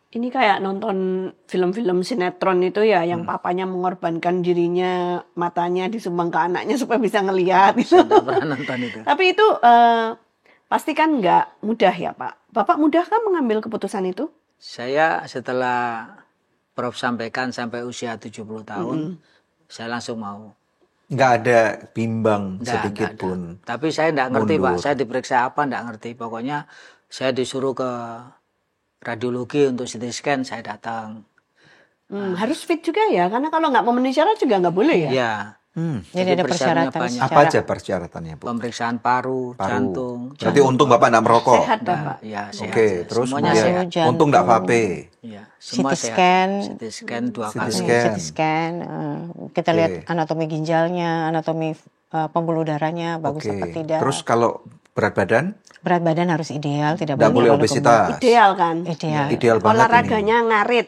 Ini kayak nonton film-film sinetron itu ya, yang papanya mengorbankan dirinya, matanya disumbang ke anaknya supaya bisa ngelihat. Saya tidak pernah nonton itu. Tapi itu pasti kan nggak mudah ya Pak. Bapak mudah kan mengambil keputusan itu? Saya setelah Prof sampaikan sampai usia 70 tahun, saya langsung mau. Nggak ada bimbang Nggak sedikit ada. pun. Tapi saya nggak ngerti, Pak. mundur. Saya diperiksa apa nggak ngerti. Pokoknya saya disuruh ke radiologi untuk CT scan, saya datang. Harus fit juga ya, karena kalau nggak memenuhi syarat juga nggak boleh ya. Iya. Jadi ada persyaratannya persyaratan banyak. Apa aja persyaratannya, Bu? Pemeriksaan paru, jantung. Berarti untung Bapak nggak merokok. Sehat Bapak. Ya, sehat. Oke, sehat. terus Semuanya kemudian sehat. jantung. untung nggak vape. Iya, semua CT sehat. scan. CT scan 2 CT kali. scan. CT scan, kita lihat anatomi ginjalnya, anatomi pembuluh darahnya bagus Oke. apa tidak. Terus kalau berat badan, Berat badan harus ideal, tidak nggak boleh terlalu obesitas. Ideal kan? Ideal. Ideal banget ini. Olahraganya ngarit.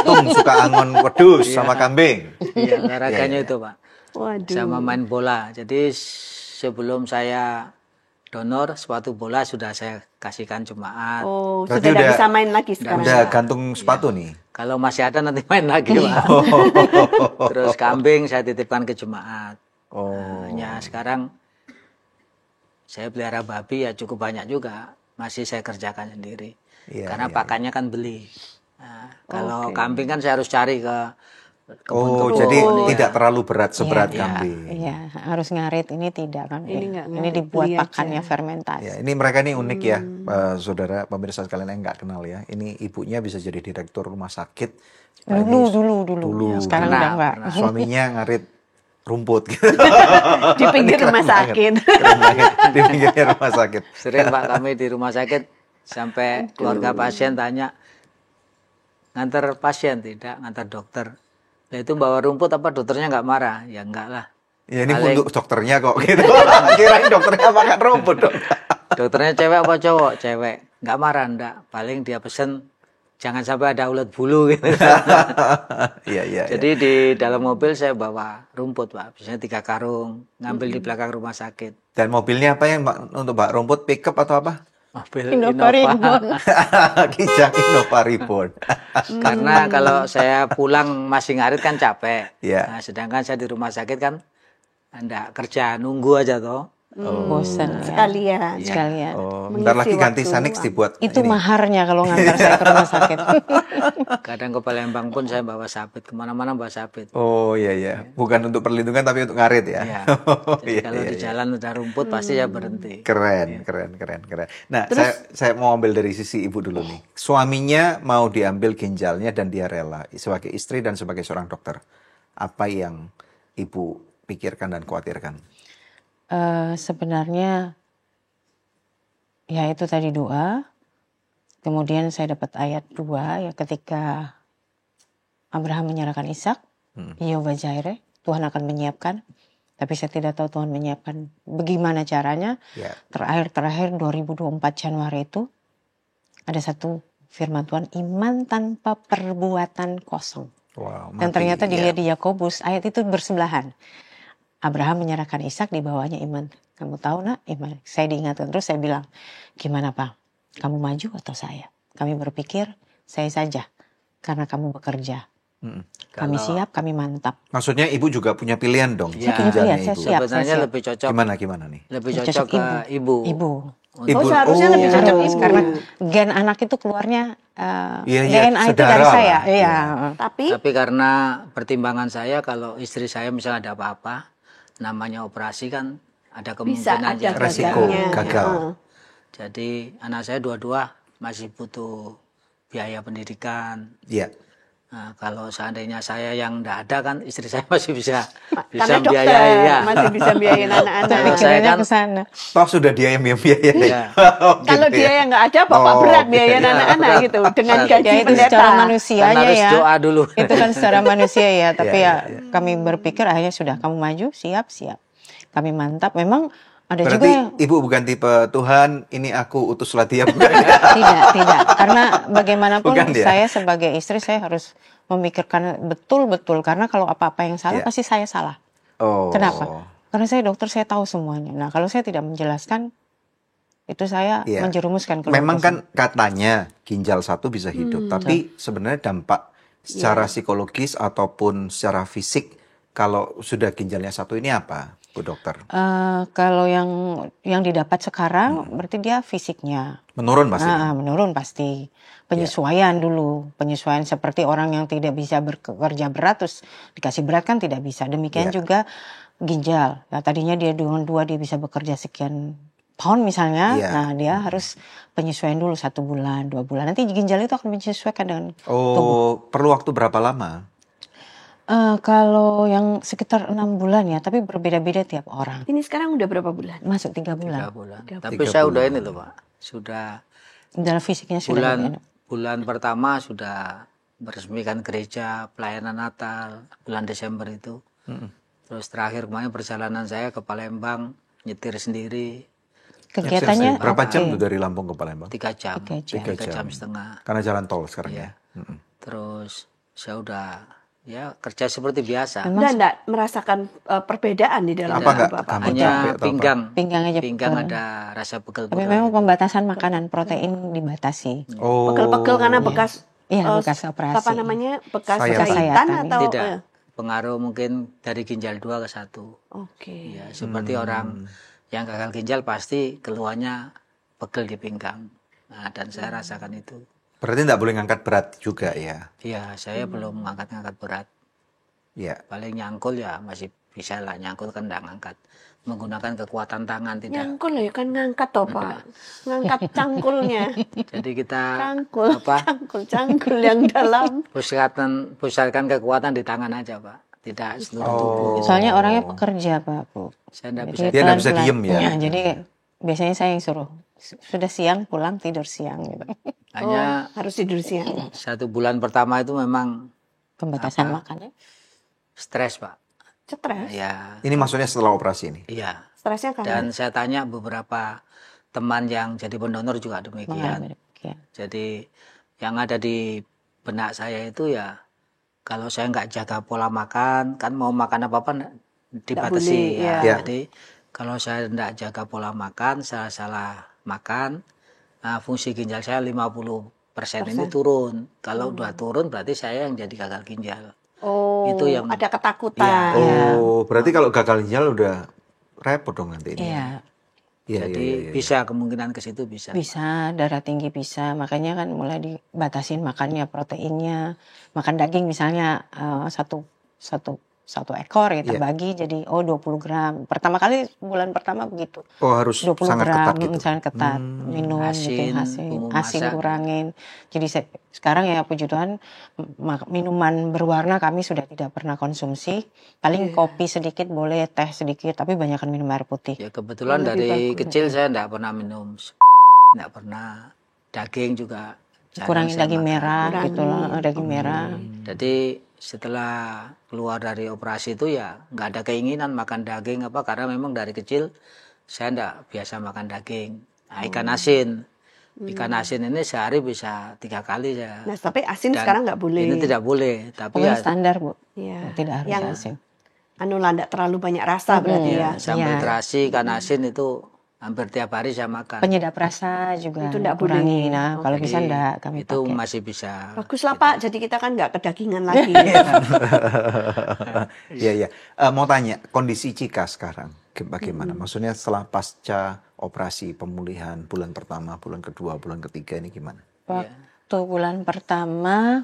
Untung suka angon wedus sama kambing. Iya, olahraganya itu, Pak. Waduh. Sama main bola. Jadi sebelum saya donor, sepatu bola sudah saya kasihkan jemaat. Oh, Berarti sudah tidak udah- bisa main lagi sekarang. Udah gantung sepatu nih. Kalau masih ada nanti main lagi Pak. Terus kambing saya titipkan ke jemaat. Oh. Hanya sekarang saya pelihara babi ya cukup banyak juga. Masih saya kerjakan sendiri. Iya, Karena iya, pakannya kan beli. Nah, kalau kambing kan saya harus cari ke Oh, kebun-kebun. jadi ya. tidak terlalu berat seberat Iya, kambing. Iya, harus ngarit, ini tidak kan. Ini nggak Ini ngarit, dibuat beli aja. pakannya fermentasi. Ya, ini mereka ini unik ya, saudara pemirsa sekalian yang nggak kenal ya. Ini ibunya bisa jadi direktur rumah sakit. Nah, ini Dulu. Ya, sekarang Pernah, udah enggak. pernah. suaminya ngarit rumput gitu. Di pinggir Keren rumah banget. sakit. Keren banget. Di pinggirnya rumah sakit. Sering Pak kami di rumah sakit sampai keluarga pasien tanya, ngantar pasien tidak, ngantar dokter. Nah, itu bawa rumput apa dokternya nggak marah? Ya enggak lah. Ya ini Paling- untuk dokternya kok gitu. Kirain dokternya makan rumput dong. Dokternya cewek apa cowok? Cewek. Nggak marah, enggak. Paling dia pesen jangan sampai ada ulat bulu gitu. Iya, iya. Jadi di dalam mobil saya bawa rumput Pak. Biasanya 3 karung, ngambil di belakang rumah sakit. Dan mobilnya apa yang untuk Mbak rumput, pickup atau apa? Mobil Innova Reborn. Kijang Innova Reborn. Karena kalau saya pulang masih ngarit kan capek. Iya. Nah, sedangkan saya di rumah sakit kan enggak kerja, nunggu aja toh. Bosan ya. Sekalian. Sekalian. Oh, Mengisi bentar lagi ganti waktu Sanix luang. dibuat Itu ini. maharnya kalau ngantar saya ke rumah sakit. Kadang ke Palembang pun saya bawa sabit, kemana-mana bawa sabit. Oh iya iya, bukan untuk perlindungan tapi untuk ngarit ya. Ya. Oh, Jadi iya, kalau iya, di iya. jalan udah rumput pasti ya berhenti. Keren. Nah, saya mau ambil dari sisi ibu dulu nih. Suaminya mau diambil ginjalnya dan dia rela sebagai istri dan sebagai seorang dokter. Apa yang ibu pikirkan dan khawatirkan? Sebenarnya ya itu tadi doa. Kemudian saya dapat ayat 2 ya ketika Abraham menyerahkan Ishak, Yehova Jireh, Tuhan akan menyiapkan. Tapi saya tidak tahu Tuhan menyiapkan bagaimana caranya. Ya. Terakhir 2024 Januari itu ada satu firman Tuhan, iman tanpa perbuatan kosong. Wow. Dan mati. ternyata Ya. dilihat di Yakobus ayat itu bersebelahan. Abraham menyerahkan Ishak, di bawahnya iman. Kamu tahu nak iman? Saya diingatkan terus, saya bilang, gimana Pak? Kamu maju atau saya? Kami berpikir saya saja karena kamu bekerja. Kami siap, kami mantap. Maksudnya ibu juga punya pilihan dong. Saya punya ginjalnya pilihan, saya ibu. siap. Sebenarnya lebih cocok Gimana nih? lebih Cocok cocok ke ibu. Ibu. Ibu. Oh, seharusnya lebih cocok Harus, ibu. karena gen anak itu keluarnya Iya, iya, DNA itu saudara dari saya. lah. Iya. Tapi karena pertimbangan saya kalau istri saya misalnya ada apa-apa, namanya operasi kan ada Bisa kemungkinan ada resiko gagalnya. gagal. Jadi anak saya dua-dua masih butuh biaya pendidikan. Iya. Nah, kalau seandainya saya yang enggak ada kan istri saya masih bisa Karena dokter biayai ya. masih bisa biayain anak-anak. Kalau saya Pikirannya kan ke sana. Toh sudah dia yang biaya. Iya. Kalau dia yang nggak ada, bapak Oh, berat oke. biayain anak-anak gitu dengan gaji Ya itu pendeta. secara kan manusianya harus ya. doa dulu. Itu kan secara manusia ya. Tapi Iya, ya kami berpikir akhirnya sudah kamu maju, siap. Kami mantap. Memang ada juga Berarti yang ibu bukan tipe Tuhan, ini aku utuslah dia. Bukan. tidak. Karena bagaimanapun Bukan dia. saya sebagai istri saya harus memikirkan betul-betul. Karena kalau apa-apa yang salah Iya. pasti saya salah. Oh. Kenapa? Karena saya dokter, saya tahu semuanya. Nah kalau saya tidak menjelaskan, itu saya Iya. menjerumuskan ke Memang luar kan katanya ginjal satu bisa hidup, tapi sebenarnya dampak secara psikologis ataupun secara fisik kalau sudah ginjalnya satu ini apa, Bu Dokter? kalau yang didapat sekarang berarti dia fisiknya Menurun pasti. menurun pasti. Penyesuaian dulu, penyesuaian seperti orang yang tidak bisa bekerja berat terus dikasih berat kan tidak bisa. Demikian Iya. juga ginjal. Nah, tadinya dia dengan 2 dia bisa bekerja sekian pound misalnya. Iya. Nah dia harus penyesuaian dulu 1 bulan, 2 bulan. Nanti ginjal itu akan menyesuaikan dengan Oh, perlu waktu berapa lama? kalau yang sekitar 6 bulan ya, tapi berbeda-beda tiap orang. Ini sekarang udah berapa bulan? Masuk 3 3 bulan. bulan. 3 Tapi 3 saya udah bulan. ini loh Pak. Sudah Dalam fisiknya sudah enak. bulan pertama sudah meresmikan gereja, pelayanan Natal, bulan Desember itu. Terus terakhir kemarin perjalanan saya ke Palembang, nyetir sendiri Kegiatannya Berapa jam oke. tuh dari Lampung ke Palembang? 3 jam. 3 jam. 3 jam setengah. Karena jalan tol sekarang Iya. ya. Terus saya udah Ya kerja seperti biasa. Enggak merasakan perbedaan di dalam Apa enggak Bapak? kamu capek Hanya atau apa? pinggang. Pinggang aja Pinggang pegel. ada rasa Tapi pegel-pegel. memang pembatasan makanan, protein dibatasi. Oh, Pegel-pegel karena bekas Iya, bekas operasi. apa namanya? Bekas Sayatan. jahitan atau Tidak. Pengaruh mungkin dari ginjal 2 ke 1. Oke. Ya, seperti orang yang gagal ginjal pasti keluarnya pegel di pinggang. Nah, dan saya rasakan itu. berarti enggak boleh ngangkat berat juga ya? Ya, saya belum ngangkat-ngangkat berat. Ya. Paling nyangkul ya masih bisa lah, nyangkul kan enggak ngangkat. Menggunakan kekuatan tangan tidak. Nyangkul ya kan ngangkat toh Pak. Ngangkat cangkulnya. Jadi kita Cangkul, apa? cangkul yang dalam. Pusatkan kekuatan di tangan aja, Pak. Tidak seluruh tubuh. Soalnya orangnya pekerja, Pak, Bu. Saya enggak bisa. Jadi Dia nggak bisa pelan-pelan. diem ya? Jadi biasanya saya yang suruh. Sudah siang pulang tidur siang gitu. Hanya Harus tidur siang. 1 bulan pertama itu memang Pembatasan makannya. stres, Pak. Stres. Ya, Ini maksudnya setelah operasi ini? iya. Stresnya karena Dan saya tanya beberapa teman yang jadi pendonor juga demikian. Mengalami demikian. Jadi yang ada di benak saya itu ya, kalau saya nggak jaga pola makan, kan mau makan apa-apa dibatasi. boleh, Ya. ya. Jadi kalau saya nggak jaga pola makan, salah makan, nah, fungsi ginjal saya 50% ini turun. Kalau udah turun berarti saya yang jadi gagal ginjal. oh, Itu yang- ada ketakutan. Oh, berarti kalau gagal ginjal udah repot dong nanti ini. Iya. Iya, Jadi iya, iya. bisa kemungkinan ke situ bisa. Bisa, darah tinggi bisa. Makanya kan mulai dibatasin makannya, proteinnya. Makan daging misalnya satu ekor ya terbagi jadi 20 gram. Pertama kali bulan pertama begitu. Oh, harus 20 sangat gram, ketat gitu. sangat ketat. Minum Asin, gitu, bumbu asin masak. kurangin. Jadi sekarang ya puji Tuhan minuman berwarna kami sudah tidak pernah konsumsi. Paling kopi sedikit boleh, teh sedikit, tapi banyakkan minum air putih. Ya kebetulan Lebih dari bagus. kecil saya enggak pernah minum, enggak pernah daging juga. jarang Kurangin saya daging makan. merah gitu loh, daging merah. Jadi setelah keluar dari operasi itu ya nggak ada keinginan makan daging apa karena memang dari kecil saya enggak biasa makan daging. Nah, ikan asin. Ikan asin ini sehari bisa 3 kali ya. Nah, tapi asin Dan sekarang nggak boleh. Ini tidak boleh, tapi Pokoknya ya standar, Bu. Iya. Tidak harus Yang asin. anu lah nggak terlalu banyak rasa berarti ya. sampai Iya. terasi ikan asin itu hampir tiap hari saya makan. Penyedap rasa juga Itu nggak kurangi. boleh. Nah, kalau bisa Jadi, enggak kami itu pakai. masih bisa. Bagus lah Pak, jadi kita kan nggak kedagingan lagi. Iya, iya. Mau tanya, kondisi Cika sekarang bagaimana? Maksudnya setelah pasca operasi, pemulihan bulan pertama, bulan kedua, bulan ketiga ini gimana? Waktu bulan pertama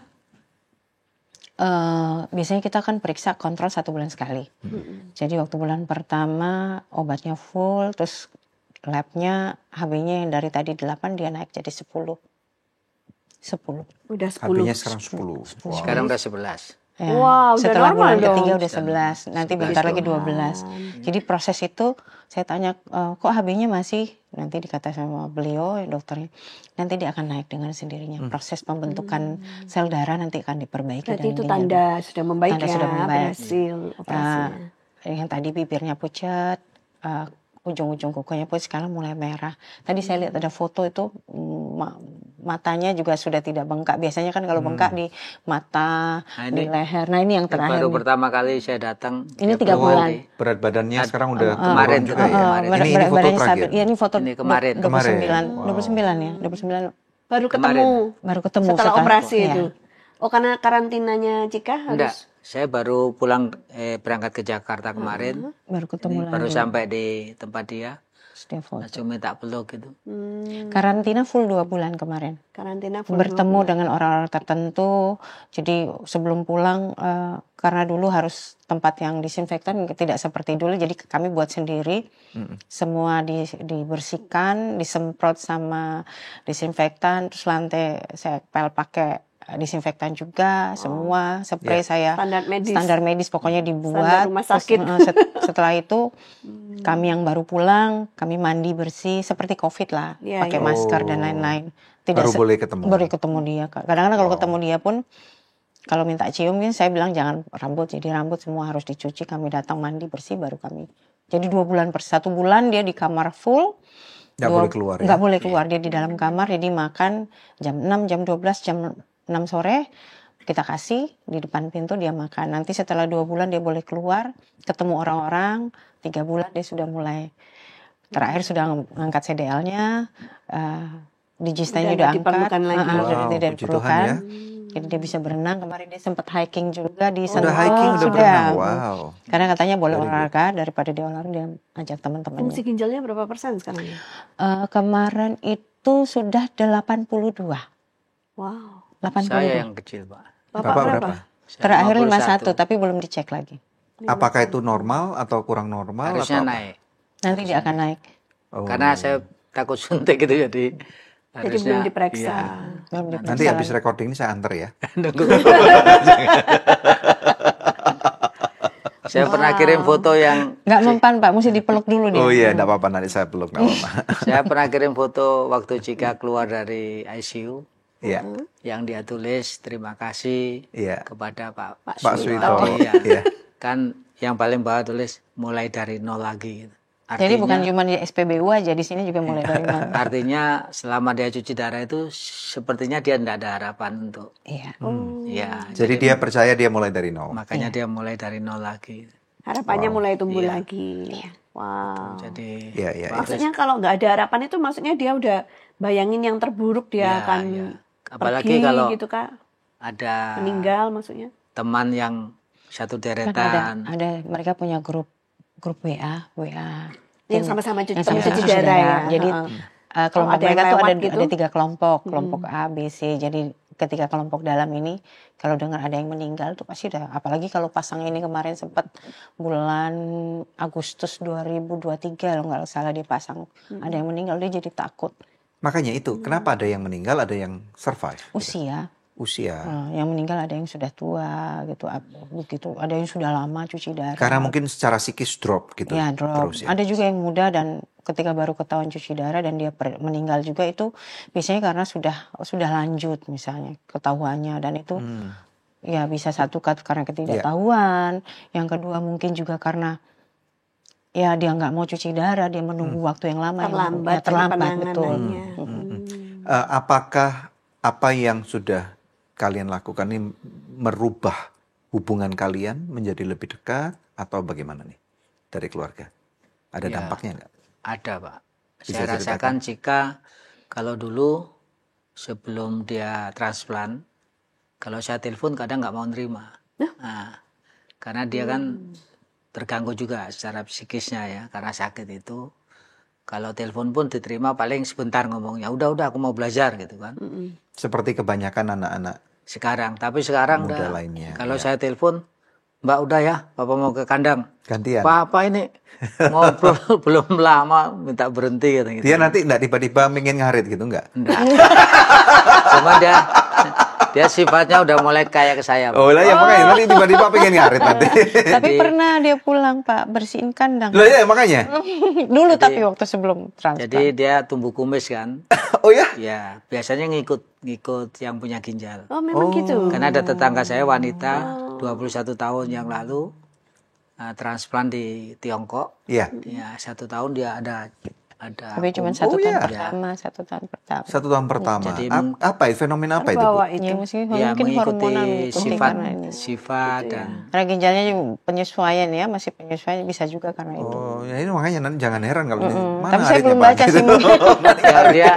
biasanya kita kan periksa kontrol 1 bulan sekali. Jadi waktu bulan pertama obatnya full, terus labnya HB-nya yang dari tadi 8 dia naik jadi 10. Udah 10. HB-nya sekarang 10. Wow. Sekarang udah 11. Ya, Wow, udah setelah normal bulan ketiga dong. udah 11, nanti bentar lagi 12. Jadi proses itu saya tanya, kok HB-nya masih, nanti dikata sama beliau, dokternya, nanti dia akan naik dengan sendirinya. Proses pembentukan sel darah nanti akan diperbaiki. Berarti dan itu ginjal. tanda sudah membaik Tanda ya, sudah membaik. berhasil operasinya. Yang tadi bibirnya pucat, ujung-ujung kukunya pun sekarang mulai merah. Tadi saya lihat ada foto itu matanya juga sudah tidak bengkak. Biasanya kan kalau bengkak di mata, Nah, di ini leher. Nah ini yang terakhir. Baru nih. pertama kali saya datang. Ini dia 3 belum bulan. mati. Berat badannya sekarang udah kemarin turun juga juga, ya? kemarin. Ini foto badannya terakhir? stabil. Iya, ini foto Ini kemarin. 29 ya, 29 Baru Kemarin. ketemu baru ketemu setelah operasi iya. itu. Oh, karena karantinanya Cika Enggak, harus saya baru pulang berangkat ke Jakarta kemarin. Baru ketemu Baru lagi. sampai di tempat dia, Dia foto. langsung minta peluk gitu. Karantina full 2 bulan kemarin. karantina full Bertemu dengan orang-orang tertentu. Jadi sebelum pulang karena dulu harus tempat yang disinfektan tidak seperti dulu. Jadi kami buat sendiri. Semua dibersihkan, disemprot sama disinfektan. Terus lantai saya pel pakai disinfektan juga. Semua spray saya Standar medis. pokoknya Standar dibuat. rumah Terus, sakit. setelah itu kami yang baru pulang, kami mandi bersih seperti COVID lah, Iya, pakai iya. masker dan lain-lain. Baru boleh ketemu. Baru ketemu dia. Kadang-kadang kalau ketemu dia pun, kalau minta cium, saya bilang jangan rambut. Jadi rambut semua harus dicuci. Kami datang mandi bersih baru kami. Jadi 2 bulan 1 bulan dia di kamar full. Nggak boleh keluar ya? Nggak boleh keluar, dia di dalam kamar. Jadi makan jam 6, jam 12, jam 6 sore. kita kasih di depan pintu, dia makan. Nanti setelah 2 bulan dia boleh keluar, ketemu orang-orang. 3 bulan dia sudah mulai, terakhir sudah ngangkat CDL-nya, digistanya udah angkat, diperlukan lagi. tidak puji diperlukan. Tuhan ya. Jadi dia bisa berenang. Kemarin dia sempat hiking juga di Udah hiking, udah berenang. Wow. Karena katanya boleh olahraga, daripada dia olahraga dia ajak teman-temannya. Fungsi ginjalnya berapa persen sekarang ya? Kemarin itu sudah 82. Wow. 82. Saya yang kecil, Pak. Bapak berapa? Saya Terakhir 51. 51, tapi belum dicek lagi. Apakah itu normal atau kurang normal? Harusnya atau apa? naik. Nanti dia akan naik. Oh. Karena saya takut suntik gitu, jadi harusnya, belum diperiksa. iya. Belum diperiksa Nanti habis lagi. recording ini saya antar ya. Nunggu. Saya pernah kirim foto yang Nggak mempan Pak, mesti dipeluk dulu dia. Oh iya, enggak apa-apa, nanti saya peluk, enggak apa-apa. saya pernah kirim foto waktu Cika keluar dari ICU Iya. yang dia tulis terima kasih Iya. kepada Pak Pak Suwito. Iya. Iya. Kan yang paling bawah tulis mulai dari nol lagi gitu. Jadi bukan cuma di SPBU aja, di sini juga mulai dari nol. Artinya selama dia cuci darah itu sepertinya dia tidak ada harapan untuk Iya. ya. Jadi dia percaya dia mulai dari nol. Makanya dia mulai dari nol lagi. Harapannya mulai tumbuh lagi. Wow. Jadi Iya, iya. Maksudnya kalau nggak ada harapan itu maksudnya dia udah bayangin yang terburuk dia Ya, akan ya. Apalagi pergi kalau gitu Kak. ada Meninggal maksudnya. teman yang satu Kan deretan. ada mereka punya grup WA. Yang sama-sama cuci, Yang sama-sama cuci cuci darah ya. Jadi kelompok ada yang mereka tuh lewat ada gitu. ada 3 kelompok, kelompok A, B, C. Jadi ketika kelompok dalam ini kalau dengar ada yang meninggal tuh pasti udah, apalagi kalau pasang ini kemarin sempat bulan Agustus 2023 kalau nggak salah dia pasang ada yang meninggal, dia jadi takut. Makanya itu, kenapa ada yang meninggal, ada yang survive? Usia. Usia. Yang meninggal ada yang sudah tua gitu, begitu. Ada yang sudah lama cuci darah. Karena mungkin secara psikis drop gitu. Ya, drop. Terus ya. Ada juga yang muda dan ketika baru ketahuan cuci darah dan dia meninggal juga itu biasanya karena sudah lanjut misalnya ketahuannya, dan itu ya bisa satu karena ketidaktahuan, yang kedua mungkin juga karena ya dia nggak mau cuci darah, dia menunggu waktu yang lama, Terlambat terlambat betul. Apakah apa yang sudah kalian lakukan ini merubah hubungan kalian menjadi lebih dekat atau bagaimana nih dari keluarga? Ada Ya. dampaknya nggak? Ada Pak. Bisa Saya rasakan jika kalau dulu sebelum dia transplant, kalau saya telepon kadang nggak mau nerima. Nah, karena dia kan terganggu juga secara psikisnya ya, karena sakit itu. Kalau telepon pun diterima paling sebentar ngomongnya, udah aku mau belajar gitu kan. Seperti kebanyakan anak-anak Sekarang, tapi sekarang muda udah. lainnya. Kalau ya. saya telepon, Mbak udah ya, Papa mau ke kandang. Gantian. Apa ini ngobrol belum lama minta berhenti gitu. Dia nanti nggak tiba-tiba ingin ngarit gitu nggak? Enggak. Cuma dia sifatnya udah mulai kayak ke saya. Pak. Oh lah ya makanya nanti tiba-tiba pengen ngarit nanti. Tapi pernah dia pulang Pak bersihin kandang. Loh ya makanya. Dulu tapi waktu sebelum transplant. Jadi dia tumbuh kumis kan. Oh ya? Ya, biasanya ngikut yang punya ginjal. Oh memang gitu. Karena ada tetangga saya wanita 21 tahun yang lalu transplant di Tiongkok. Iya. Ya, 1 tahun dia ada Tapi cuma 1 tahun ya. pertama, 1 tahun pertama. 1 tahun pertama. Jadi Apa itu fenomena apa itu? Bawa Bu? itu. Ya, ya mungkin mengikuti hormonal mengikuti sifat karena ini. sifat dan Karena ginjalnya juga penyesuaian ya, masih penyesuaian bisa juga karena itu. Oh, ya ini makanya nanti jangan heran kalau ini mana Tapi saya aritnya, belum Pak? baca Gitu. sih mungkin. ya, dia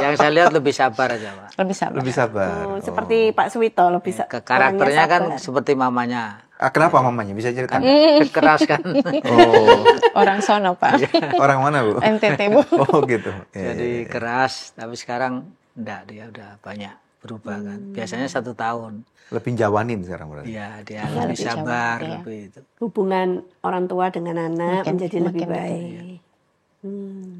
yang saya lihat lebih sabar aja Pak. Lebih sabar. Lebih sabar. Oh, seperti Pak Suwito lebih Ke karakternya orangnya kan sabar. seperti mamanya. Kenapa mamanya bisa ceritakan? Keras kan. Oh, Orang sono Pak. orang mana Bu? NTT Bu. Oh gitu. Ya, Jadi keras, tapi sekarang enggak, dia udah banyak berubah kan. Biasanya 1 tahun. lebih jawanin sekarang berarti. Ya, dia Iya, lebih lebih sabar, sabar, ya. lebih itu. Hubungan orang tua dengan anak menjadi lebih makin baik.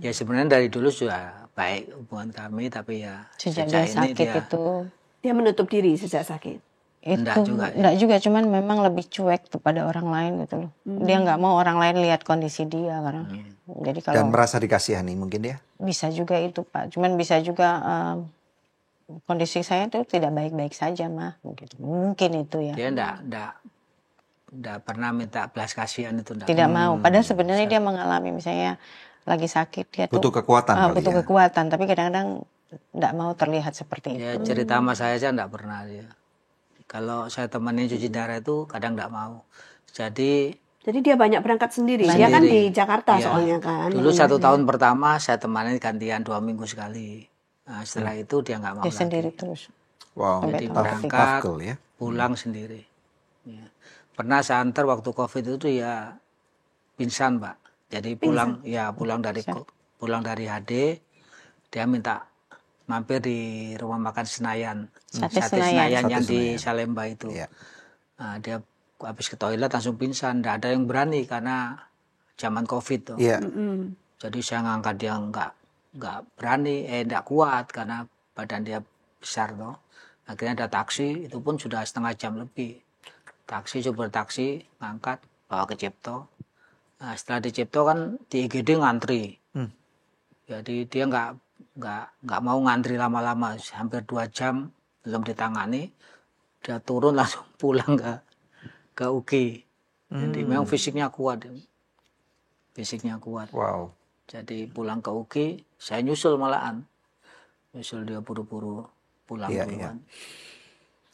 Ya sebenarnya dari dulu sudah baik hubungan kami, tapi ya Sejak dia ini sakit dia itu. Dia menutup diri sejak sakit. Enggak juga ya. enggak juga, cuman memang lebih cuek kepada orang lain gitu loh. Dia nggak mau orang lain lihat kondisi dia karena. Jadi kalau Dan merasa dikasihani mungkin ya. bisa juga itu Pak, cuman bisa juga kondisi saya tuh tidak baik-baik saja mah, begitu. Mungkin itu ya. Dia enggak pernah minta belas kasihan itu enggak. Tidak mau. Padahal sebenarnya dia mengalami misalnya lagi sakit dia tuh Butuh kekuatan kali butuh ya. kekuatan, tapi kadang-kadang tidak mau terlihat seperti itu. Ya cerita sama saya aja enggak pernah dia. Kalau saya temenin cuci darah itu kadang nggak mau. Jadi dia banyak berangkat sendiri. Dia kan di Jakarta Iya. soalnya kan. Dulu 1 tahun pertama saya temani gantian 2 minggu sekali. Nah, setelah itu dia nggak mau Dia lagi. sendiri terus. Wow, Jadi tough berangkat, girl ya. pulang sendiri. Ya. Pernah saya antar waktu COVID itu ya pingsan, Pak. Jadi pulang dari HD, dia minta mampir di rumah makan Senayan. Sate Senayan yang Sate di Senayan. Salemba itu. Iya. Nah, dia habis ke toilet langsung pingsan. Nggak ada yang berani karena zaman COVID tuh. Iya. Jadi saya ngangkat dia nggak berani, nggak kuat karena badan dia besar tuh. Akhirnya ada taksi, itu pun sudah setengah jam lebih. Supir taksi ngangkat bawa ke Cipto. Nah, setelah di Cipto kan di IGD ngantri. Jadi dia nggak mau ngantri lama-lama, hampir 2 jam belum ditangani. Dia turun langsung pulang ke UGI. Jadi memang fisiknya kuat. Wow. Jadi pulang ke UGI, saya nyusul malahan. Nyusul dia buru-buru pulang duluan.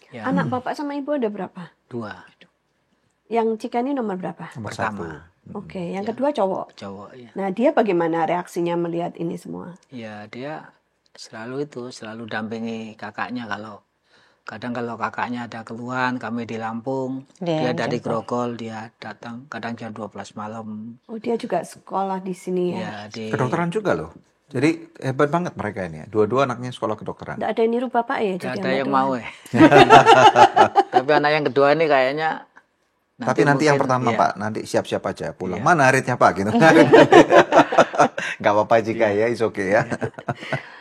Ya. Anak bapak sama ibu ada berapa? 2. Yang Cika ini nomor berapa? Nomor Pertama. 1. Oke, yang kedua cowok. Cowok ya. Nah, dia bagaimana reaksinya melihat ini semua? Ya dia selalu dampingi kakaknya kalau kakaknya ada keluhan, kami di Lampung, dia dari Grogol, dia datang kadang jam 12 malam. Oh, dia juga sekolah di sini ya? Ya di Kedokteran juga loh. Jadi hebat banget mereka ini. Dua-dua anaknya sekolah kedokteran. Nggak ada yang niru bapak ya? nggak Jadi ada anak yang doang? mau Tapi anak yang kedua ini kayaknya Tapi nanti yang mungkin, pertama ya. Pak, nanti siap-siap aja pulang. Mana aritnya Pak gitu. Gak apa-apa jika ya, is okay ya.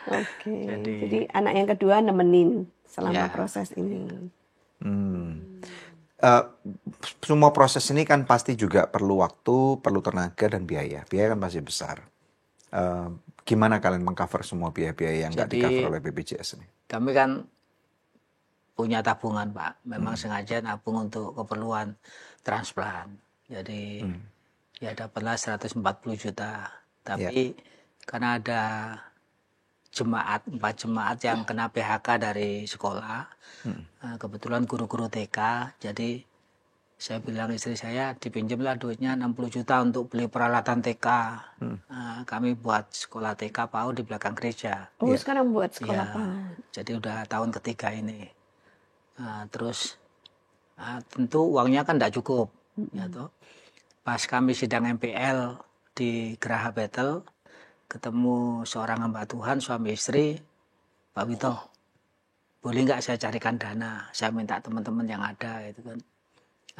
Oke. Jadi anak yang kedua nemenin selama Ya. proses ini. Semua proses ini kan pasti juga perlu waktu, perlu tenaga dan biaya. Biaya kan pasti besar. Gimana kalian mengcover semua biaya-biaya yang nggak Jadi, di-cover oleh BPJS ini? Kami kan punya tabungan Pak, memang sengaja nabung untuk keperluan transplant. Jadi ya dapatlah 140 juta. Tapi karena ada 4 jemaat yang kena PHK dari sekolah, kebetulan guru-guru TK, jadi saya bilang istri saya dipinjamlah duitnya 60 juta untuk beli peralatan TK. Kami buat sekolah TK PAUD di belakang gereja. Oh, sekarang buat sekolah Ya, PAUD. jadi udah tahun ketiga ini. Terus tentu uangnya kan tidak cukup. Ya, toh. Pas kami sidang MPL di Geraha Betel, ketemu seorang hamba Tuhan, suami istri, Pak Wito, boleh nggak saya carikan dana? Saya minta teman-teman yang ada, gitu kan.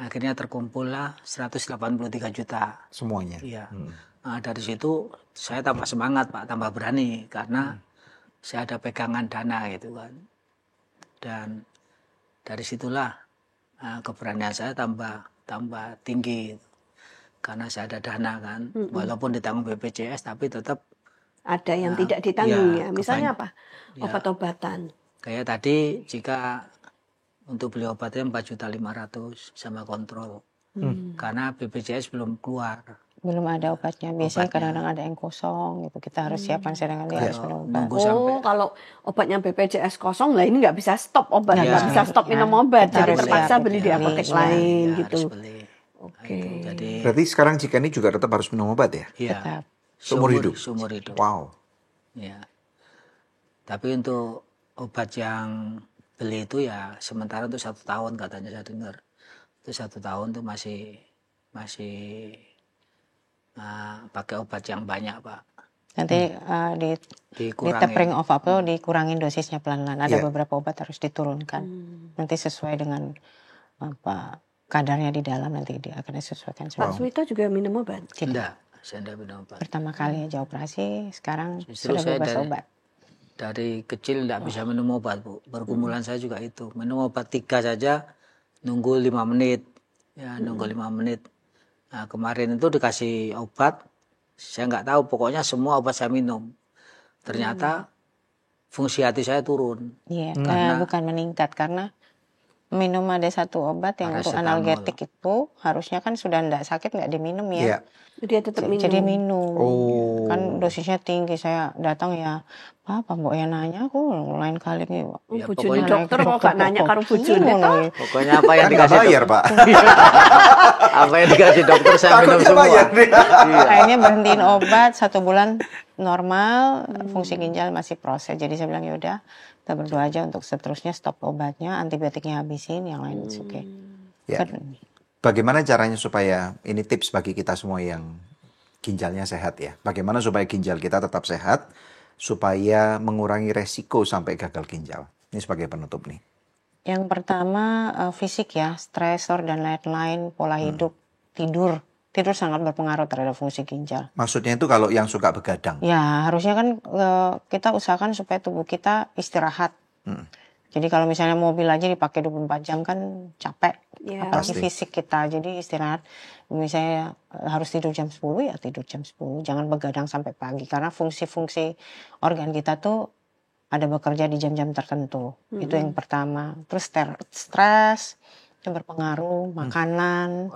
Akhirnya terkumpullah 183 juta. Semuanya. Iya. Nah, dari situ saya tambah semangat Pak, tambah berani karena saya ada pegangan dana gitu kan. Dan dari situlah keberanian saya tambah tinggi karena saya ada dana kan. Walaupun ditanggung BPJS tapi tetap Ada yang tidak ditanggung ya, ya. Misalnya apa? Obat-obatan. Kayak tadi jika untuk beli obatnya 4.500.000 sama kontrol. Karena BPJS belum keluar. Belum ada obatnya. Biasanya kadang-kadang ada yang kosong gitu. Kita harus siapkan sedangkan dia harus minum obat. Nunggu sampai kalau obatnya BPJS kosong lah ini nggak bisa stop obat, nggak Iya. bisa stop minum obat, Kita jadi harus terpaksa siap. beli di apotek Iya. lain ya, gitu. harus beli. Oke. Jadi Berarti sekarang jika ini juga tetap harus minum obat ya? ya, Tetap. Seumur hidup? Seumur hidup. Wow. Ya. Tapi untuk obat yang beli itu ya sementara untuk 1 tahun katanya saya dengar. Itu 1 tahun tuh masih pakai obat yang banyak Pak. Nanti di Dikurangi. tapering off apa dikurangin dosisnya pelan-pelan. Ada Iya. beberapa obat harus diturunkan. Nanti sesuai dengan apa kadarnya di dalam nanti dia akan disesuaikan. Pak Suwito juga minum obat. Tidak, saya tidak minum obat. Pertama kali aja operasi, sekarang Justru sudah saya bebas obat. Dari kecil tidak bisa minum obat Bu. Pergumulan saya juga itu. Minum obat 3 saja nunggu 5 menit. Ya, nunggu 5 menit. Nah, kemarin itu dikasih obat, saya nggak tahu, pokoknya semua obat saya minum. Ternyata fungsi hati saya turun. Iya, bukan meningkat karena minum ada satu obat yang untuk Paracetamol. analgetik itu harusnya kan sudah enggak sakit nggak diminum ya. Iya. Dia tetap minum. Jadi minum. Oh. Kan dosisnya tinggi. Saya datang ya, apa mbok ya nanya aku lain kali nih. Ya, Bojone pokoknya dokter kok gak nanya karo bojone toh. Pokoknya apa yang Kan nggak dikasih bayar, Pak. apa yang dikasih dokter saya minum Takutnya semua. bayar dia. Akhirnya berhentiin obat 1 bulan normal, fungsi ginjal masih proses. Jadi saya bilang ya udah, kita berdoa aja untuk seterusnya stop obatnya, antibiotiknya habisin, yang lain oke. Ya. Bagaimana caranya supaya ini tips bagi kita semua yang ginjalnya sehat ya. Bagaimana supaya ginjal kita tetap sehat, supaya mengurangi resiko sampai gagal ginjal. Ini sebagai penutup nih. Yang pertama fisik ya, stresor dan lain-lain, pola hidup, tidur. Tidur sangat berpengaruh terhadap fungsi ginjal. Maksudnya itu kalau yang suka begadang. Ya, harusnya kan kita usahakan supaya tubuh kita istirahat. Jadi kalau misalnya mobil aja dipakai 24 jam kan capek. Ya. Apalagi Pasti. fisik kita. Jadi istirahat. Misalnya harus tidur jam 10 ya tidur jam 10. Jangan begadang sampai pagi. Karena fungsi-fungsi organ kita tuh ada bekerja di jam-jam tertentu. Itu yang pertama. Terus stres itu berpengaruh, makanan,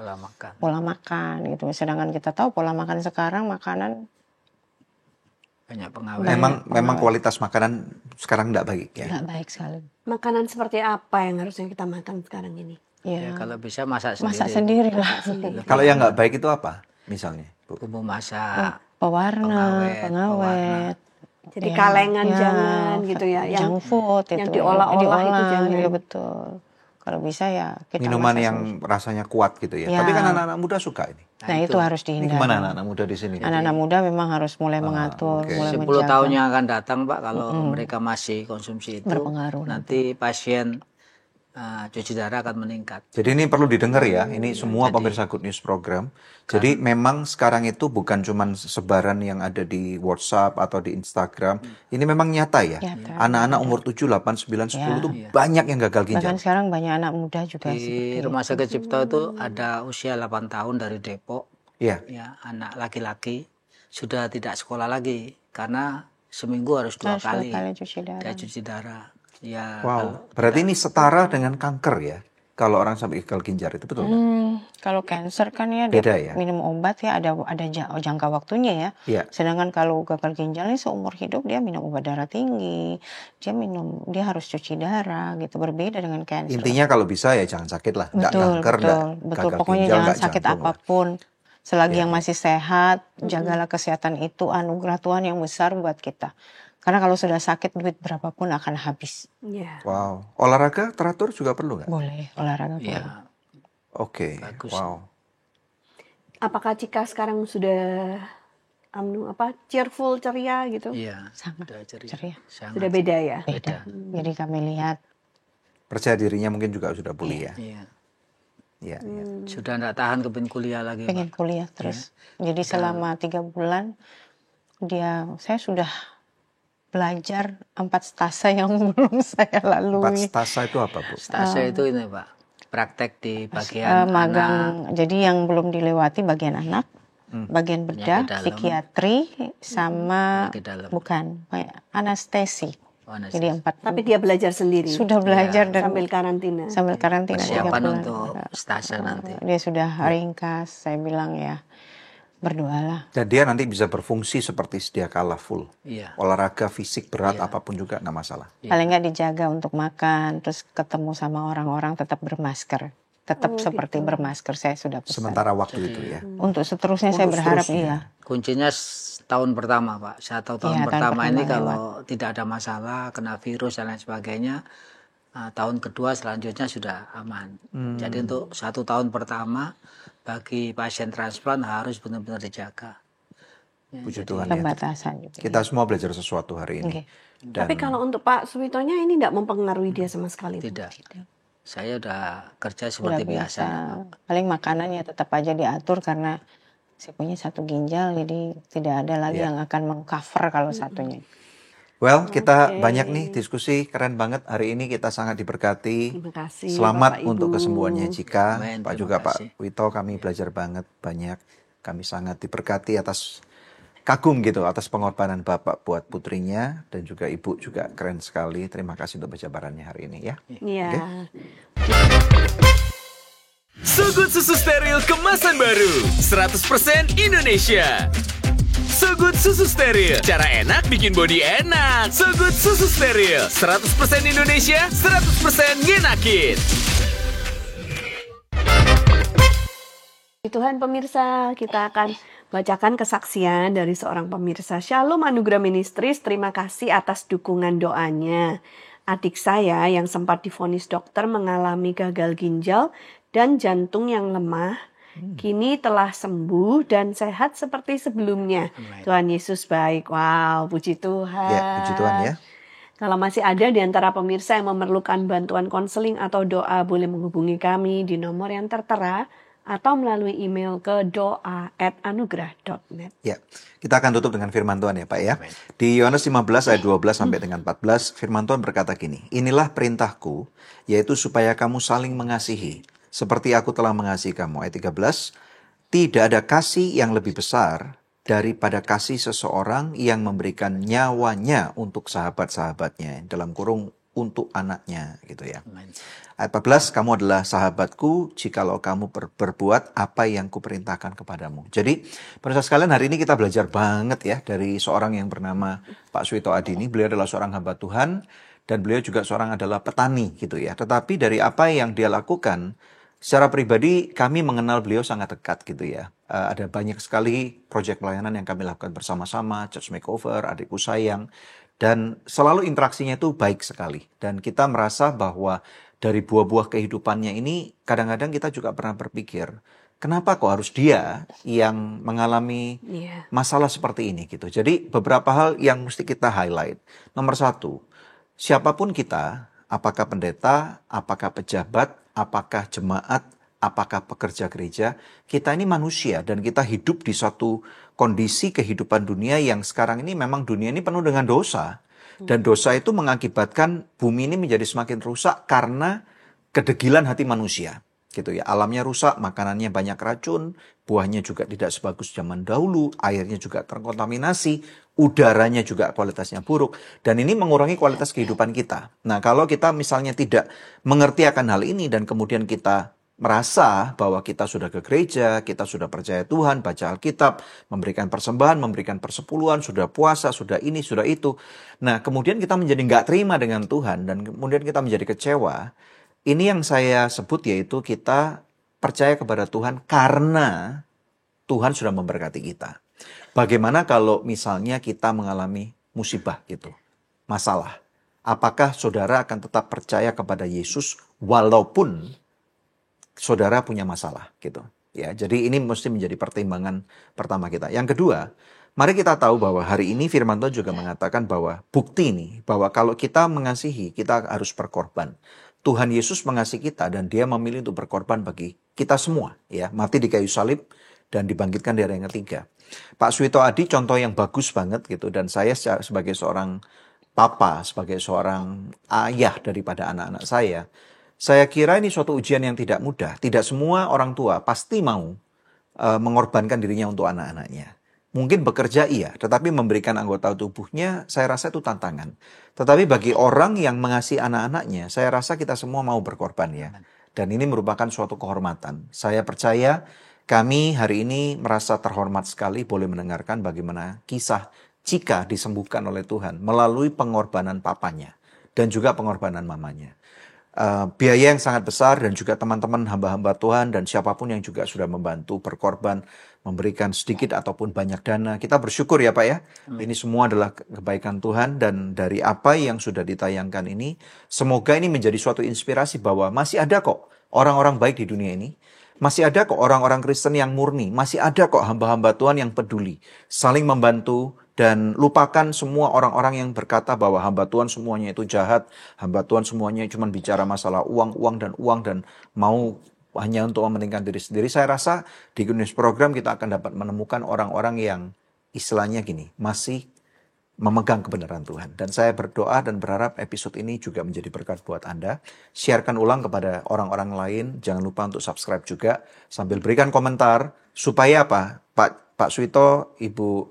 pola makan gitu. Sedangkan kita tahu pola makan sekarang makanan Banyak pengawet. Memang kualitas makanan sekarang tidak baik ya. nggak baik sekali. Makanan seperti apa yang harusnya kita makan sekarang ini? Ya, Ya, kalau bisa masak sendiri. masak sendiri lah. Kalau yang nggak baik itu apa? Misalnya, Bu. Bumbu masak. Pewarna, pengawet. Jadi kalengan jangan gitu ya. Junk food yang itu. diolah-olah itu jangan. Ya betul. Kalau bisa ya kita Minuman masak yang rasanya kuat gitu ya. Ya. Tapi kan anak-anak muda suka ini. Nah, itu harus Ini dihindari. kemana anak-anak muda di sini? Anak-anak muda memang harus mulai mengatur, oke. mulai 10 menjaga. tahun yang akan datang Pak, kalau mereka masih konsumsi itu, Berpengaruh nanti pasien cuci darah akan meningkat. Jadi ini perlu didengar ya, ini semua pemirsa Good News Program. Jadi memang sekarang itu bukan cuma sebaran yang ada di WhatsApp atau di Instagram. Ini memang nyata ya. Nyata. Anak-anak umur 7, 8, 9, 10 itu banyak yang gagal ginjal. Bahkan sekarang banyak anak muda juga Di seperti Rumah Sakit Cipto itu ada usia 8 tahun dari Depok, Iya. ya anak laki-laki sudah tidak sekolah lagi karena seminggu harus 2 kali cuci darah. dia cuci darah. Ya, Wow, berarti ini setara dengan kanker ya? Kalau orang sampai gagal ginjal itu betul nggak? Kalau cancer kan ya Beda dia ya? minum obat ya ada jangka waktunya ya. Iya. Sedangkan kalau gagal ginjal ini seumur hidup dia minum obat darah tinggi, dia harus cuci darah gitu, berbeda dengan cancer. Intinya kalau bisa ya jangan sakit lah, nggak kanker, nggak betul. gagal Pokoknya ginjal, jangan nggak sakit jantung lah. apapun. Selagi yang masih sehat, jagalah kesehatan itu anugerah Tuhan yang besar buat kita. Karena kalau sudah sakit duit berapapun akan habis. Ya. Wow, olahraga teratur juga perlu nggak? Boleh olahraga boleh. ya Oke, Bagus. wow. Apakah Cika sekarang sudah cheerful, ceria gitu? iya, Sangat sudah ceria. ceria. Sangat Sudah beda ya? Beda. Jadi kami lihat Percaya dirinya mungkin juga sudah pulih ya. Iya. Iya, iya. Sudah tidak tahan kepingin kuliah lagi pengen Pak. kuliah terus. Jadi selama 3 bulan saya sudah belajar 4 stase yang belum saya 4 lalui. stasa itu apa, Bu? Stase itu ini Pak, praktek di bagian anak, Magang. Jadi yang belum dilewati bagian anak, bagian bedah, Penyakit dalam. psikiatri, sama Penyakit dalam. bukan anestesi. anestesi. Jadi 4 Tapi dia belajar sendiri. sudah belajar dan sambil karantina. sambil karantina 3 persiapan bulan. untuk stase nanti. Dia sudah ringkas. Saya bilang ya berdoalah. Dan dia nanti bisa berfungsi seperti sedia kala full. Iya. Olahraga fisik berat apapun juga nggak masalah. Paling nggak dijaga untuk makan, terus ketemu sama orang-orang tetap bermasker. Tetap seperti bermasker saya sudah pesan. Sementara waktu itu ya. Untuk seterusnya saya berharap iya. Kuncinya tahun pertama Pak. 1 tahun Iya, tahun pertama ini pertama kalau tidak ada masalah, kena virus dan lain sebagainya, tahun kedua selanjutnya sudah aman. Jadi untuk 1 tahun pertama bagi pasien transplant harus benar-benar dijaga. Puji Tuhan ya. Pembatasan gitu. Kita semua belajar sesuatu hari ini. Oke. Dan Tapi kalau untuk Pak Suwitonya ini tidak mempengaruhi dia sama sekali. Tidak. Saya udah kerja Sudah seperti biasa. Paling makanannya tetap aja diatur karena saya punya 1 ginjal, jadi tidak ada lagi yang akan mengcover kalau satunya. well, kita banyak nih diskusi keren banget hari ini, kita sangat diberkati. Terima kasih. Selamat Bapak, untuk Ibu. kesembuhannya Cika, Amin, Pak terima juga kasih. Pak Wito, kami belajar banyak. Kami sangat diberkati atas kagum gitu atas pengorbanan Bapak buat putrinya dan juga Ibu juga keren sekali. Terima kasih untuk penjabarannya hari ini ya. Iya. So Good Susu Steril kemasan baru 100% Indonesia. So Good Susu Steril, cara enak bikin body enak. So Good Susu Steril, 100% Indonesia, 100% ngenakin. Tuhan pemirsa, kita akan bacakan kesaksian dari seorang pemirsa Shalom Anugerah Ministries. Terima kasih atas dukungan doanya. Adik saya yang sempat divonis dokter mengalami gagal ginjal dan jantung yang lemah, kini telah sembuh dan sehat seperti sebelumnya. Tuhan Yesus baik. Wow, puji Tuhan. Ya, puji Tuhan ya. Kalau masih ada di antara pemirsa yang memerlukan bantuan konseling atau doa, boleh menghubungi kami di nomor yang tertera atau melalui email ke doa@anugerah.net. Ya, kita akan tutup dengan firman Tuhan ya Pak ya. Di Yohanes 15 ayat 12 sampai dengan 14, firman Tuhan berkata gini, "Inilah perintahku, yaitu supaya kamu saling mengasihi, seperti aku telah mengasihi kamu." Ayat 13, "Tidak ada kasih yang lebih besar daripada kasih seseorang yang memberikan nyawanya untuk sahabat-sahabatnya." Dalam kurung untuk anaknya gitu ya. Ayat 14, "Kamu adalah sahabatku jikalau kamu berbuat apa yang kuperintahkan kepadamu." Jadi, pemirsa sekalian, hari ini kita belajar banget ya dari seorang yang bernama Pak Suito Adini. Beliau adalah seorang hamba Tuhan dan beliau juga seorang adalah petani gitu ya. Tetapi dari apa yang dia lakukan, secara pribadi kami mengenal beliau sangat dekat gitu ya. Ada banyak sekali proyek pelayanan yang kami lakukan bersama-sama, Church Makeover, Adikku Sayang, dan selalu interaksinya itu baik sekali. Dan kita merasa bahwa dari buah-buah kehidupannya ini, kadang-kadang kita juga pernah berpikir, kenapa kok harus dia yang mengalami masalah seperti ini gitu. Jadi beberapa hal yang mesti kita highlight. Nomor satu, siapapun kita, apakah pendeta, apakah pejabat, apakah jemaat, apakah pekerja gereja, kita ini manusia dan kita hidup di suatu kondisi kehidupan dunia yang sekarang ini memang dunia ini penuh dengan dosa. Dan dosa itu mengakibatkan bumi ini menjadi semakin rusak karena kedegilan hati manusia. Gitu ya. Alamnya rusak, makanannya banyak racun, buahnya juga tidak sebagus zaman dahulu, airnya juga terkontaminasi, udaranya juga kualitasnya buruk. Dan ini mengurangi kualitas kehidupan kita. Nah, kalau kita misalnya tidak mengerti akan hal ini dan kemudian kita merasa bahwa kita sudah ke gereja, kita sudah percaya Tuhan, baca Alkitab, memberikan persembahan, memberikan persepuluhan, sudah puasa, sudah ini, sudah itu. Nah, kemudian kita menjadi nggak terima dengan Tuhan dan kemudian kita menjadi kecewa. Ini yang saya sebut yaitu kita percaya kepada Tuhan karena Tuhan sudah memberkati kita. Bagaimana kalau misalnya kita mengalami musibah gitu, masalah. Apakah saudara akan tetap percaya kepada Yesus walaupun saudara punya masalah gitu ya. Jadi ini mesti menjadi pertimbangan pertama kita. Yang kedua, mari kita tahu bahwa hari ini firman Tuhan juga mengatakan bahwa bukti ini bahwa kalau kita mengasihi, kita harus berkorban. Tuhan Yesus mengasihi kita dan dia memilih untuk berkorban bagi kita semua ya, mati di kayu salib dan dibangkitkan di hari yang ketiga. Pak Suito Adi contoh yang bagus banget gitu, dan saya sebagai seorang papa, sebagai seorang ayah daripada anak-anak saya kira ini suatu ujian yang tidak mudah. Tidak semua orang tua pasti mau mengorbankan dirinya untuk anak-anaknya. Mungkin bekerja iya, tetapi memberikan anggota tubuhnya saya rasa itu tantangan. Tetapi bagi orang yang mengasihi anak-anaknya, saya rasa kita semua mau berkorban ya. Dan ini merupakan suatu kehormatan. Saya percaya kami hari ini merasa terhormat sekali boleh mendengarkan bagaimana kisah Cika disembuhkan oleh Tuhan melalui pengorbanan papanya dan juga pengorbanan mamanya. Biaya yang sangat besar dan juga teman-teman hamba-hamba Tuhan dan siapapun yang juga sudah membantu berkorban, memberikan sedikit ataupun banyak dana. Kita bersyukur ya Pak ya. Ini semua adalah kebaikan Tuhan dan dari apa yang sudah ditayangkan ini, semoga ini menjadi suatu inspirasi bahwa masih ada kok orang-orang baik di dunia ini. Masih ada kok orang-orang Kristen yang murni. Masih ada kok hamba-hamba Tuhan yang peduli. Saling membantu. Dan lupakan semua orang-orang yang berkata bahwa hamba Tuhan semuanya itu jahat. Hamba Tuhan semuanya cuma bicara masalah uang dan mau hanya untuk mementingkan diri sendiri. Saya rasa di Good News Program kita akan dapat menemukan orang-orang yang istilahnya gini, masih memegang kebenaran Tuhan. Dan saya berdoa dan berharap episode ini juga menjadi berkat buat Anda. Sharekan ulang kepada orang-orang lain. Jangan lupa untuk subscribe juga. Sambil berikan komentar. Supaya apa? Pak Suito, Ibu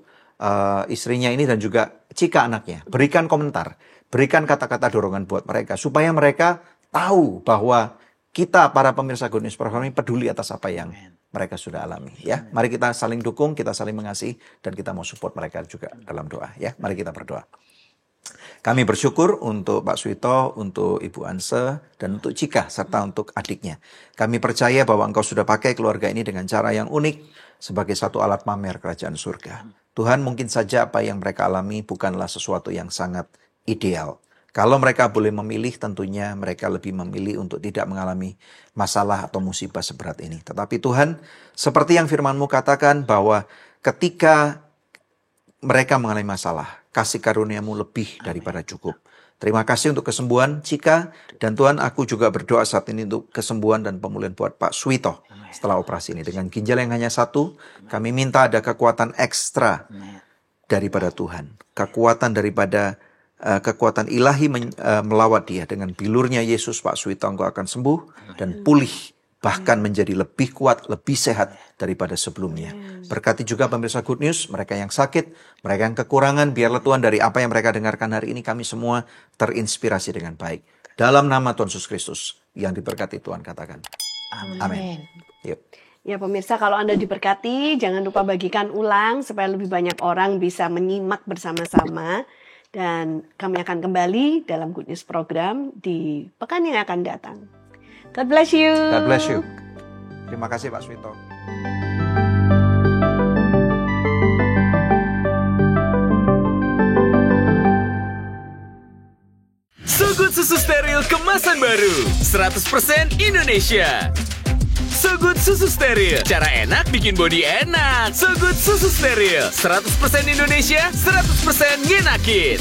istrinya ini dan juga Cika anaknya. Berikan komentar. Berikan kata-kata dorongan buat mereka. Supaya mereka tahu bahwa kita para pemirsa Good News Program ini peduli atas apa yang mereka sudah alami ya. Mari kita saling dukung, kita saling mengasihi, dan kita mau support mereka juga dalam doa ya. Mari kita berdoa. Kami bersyukur untuk Pak Suito, untuk Ibu Anse, dan untuk Cika, serta untuk adiknya. Kami percaya bahwa Engkau sudah pakai keluarga ini dengan cara yang unik sebagai satu alat pamer kerajaan surga. Tuhan, mungkin saja apa yang mereka alami bukanlah sesuatu yang sangat ideal. Kalau mereka boleh memilih, tentunya mereka lebih memilih untuk tidak mengalami masalah atau musibah seberat ini. Tetapi Tuhan, seperti yang firman-Mu katakan bahwa ketika mereka mengalami masalah, kasih karunia-Mu lebih daripada cukup. Terima kasih untuk kesembuhan Cika, dan Tuhan, aku juga berdoa saat ini untuk kesembuhan dan pemulihan buat Pak Suito setelah operasi ini. Dengan ginjal yang hanya satu, kami minta ada kekuatan ekstra daripada Tuhan. Kekuatan ilahi melawat dia. Dengan bilurnya Yesus, Pak Suito engkau akan sembuh dan pulih, bahkan menjadi lebih kuat, lebih sehat daripada sebelumnya. Berkati juga pemirsa Good News, mereka yang sakit, mereka yang kekurangan, biarlah Tuhan dari apa yang mereka dengarkan hari ini, kami semua terinspirasi dengan baik. Dalam nama Tuhan Yesus Kristus, yang diberkati Tuhan katakan. Amin. Yuk. Ya pemirsa, kalau Anda diberkati, jangan lupa bagikan ulang supaya lebih banyak orang bisa menyimak bersama-sama. Dan kami akan kembali dalam Good News Program di pekan yang akan datang. God bless you. God bless you. Terima kasih Pak Suito. So Good Susu Steril kemasan baru 100% Indonesia. So Good Susu Steril, cara enak bikin body enak. So Good Susu Steril, 100% Indonesia, 100% ngenakin.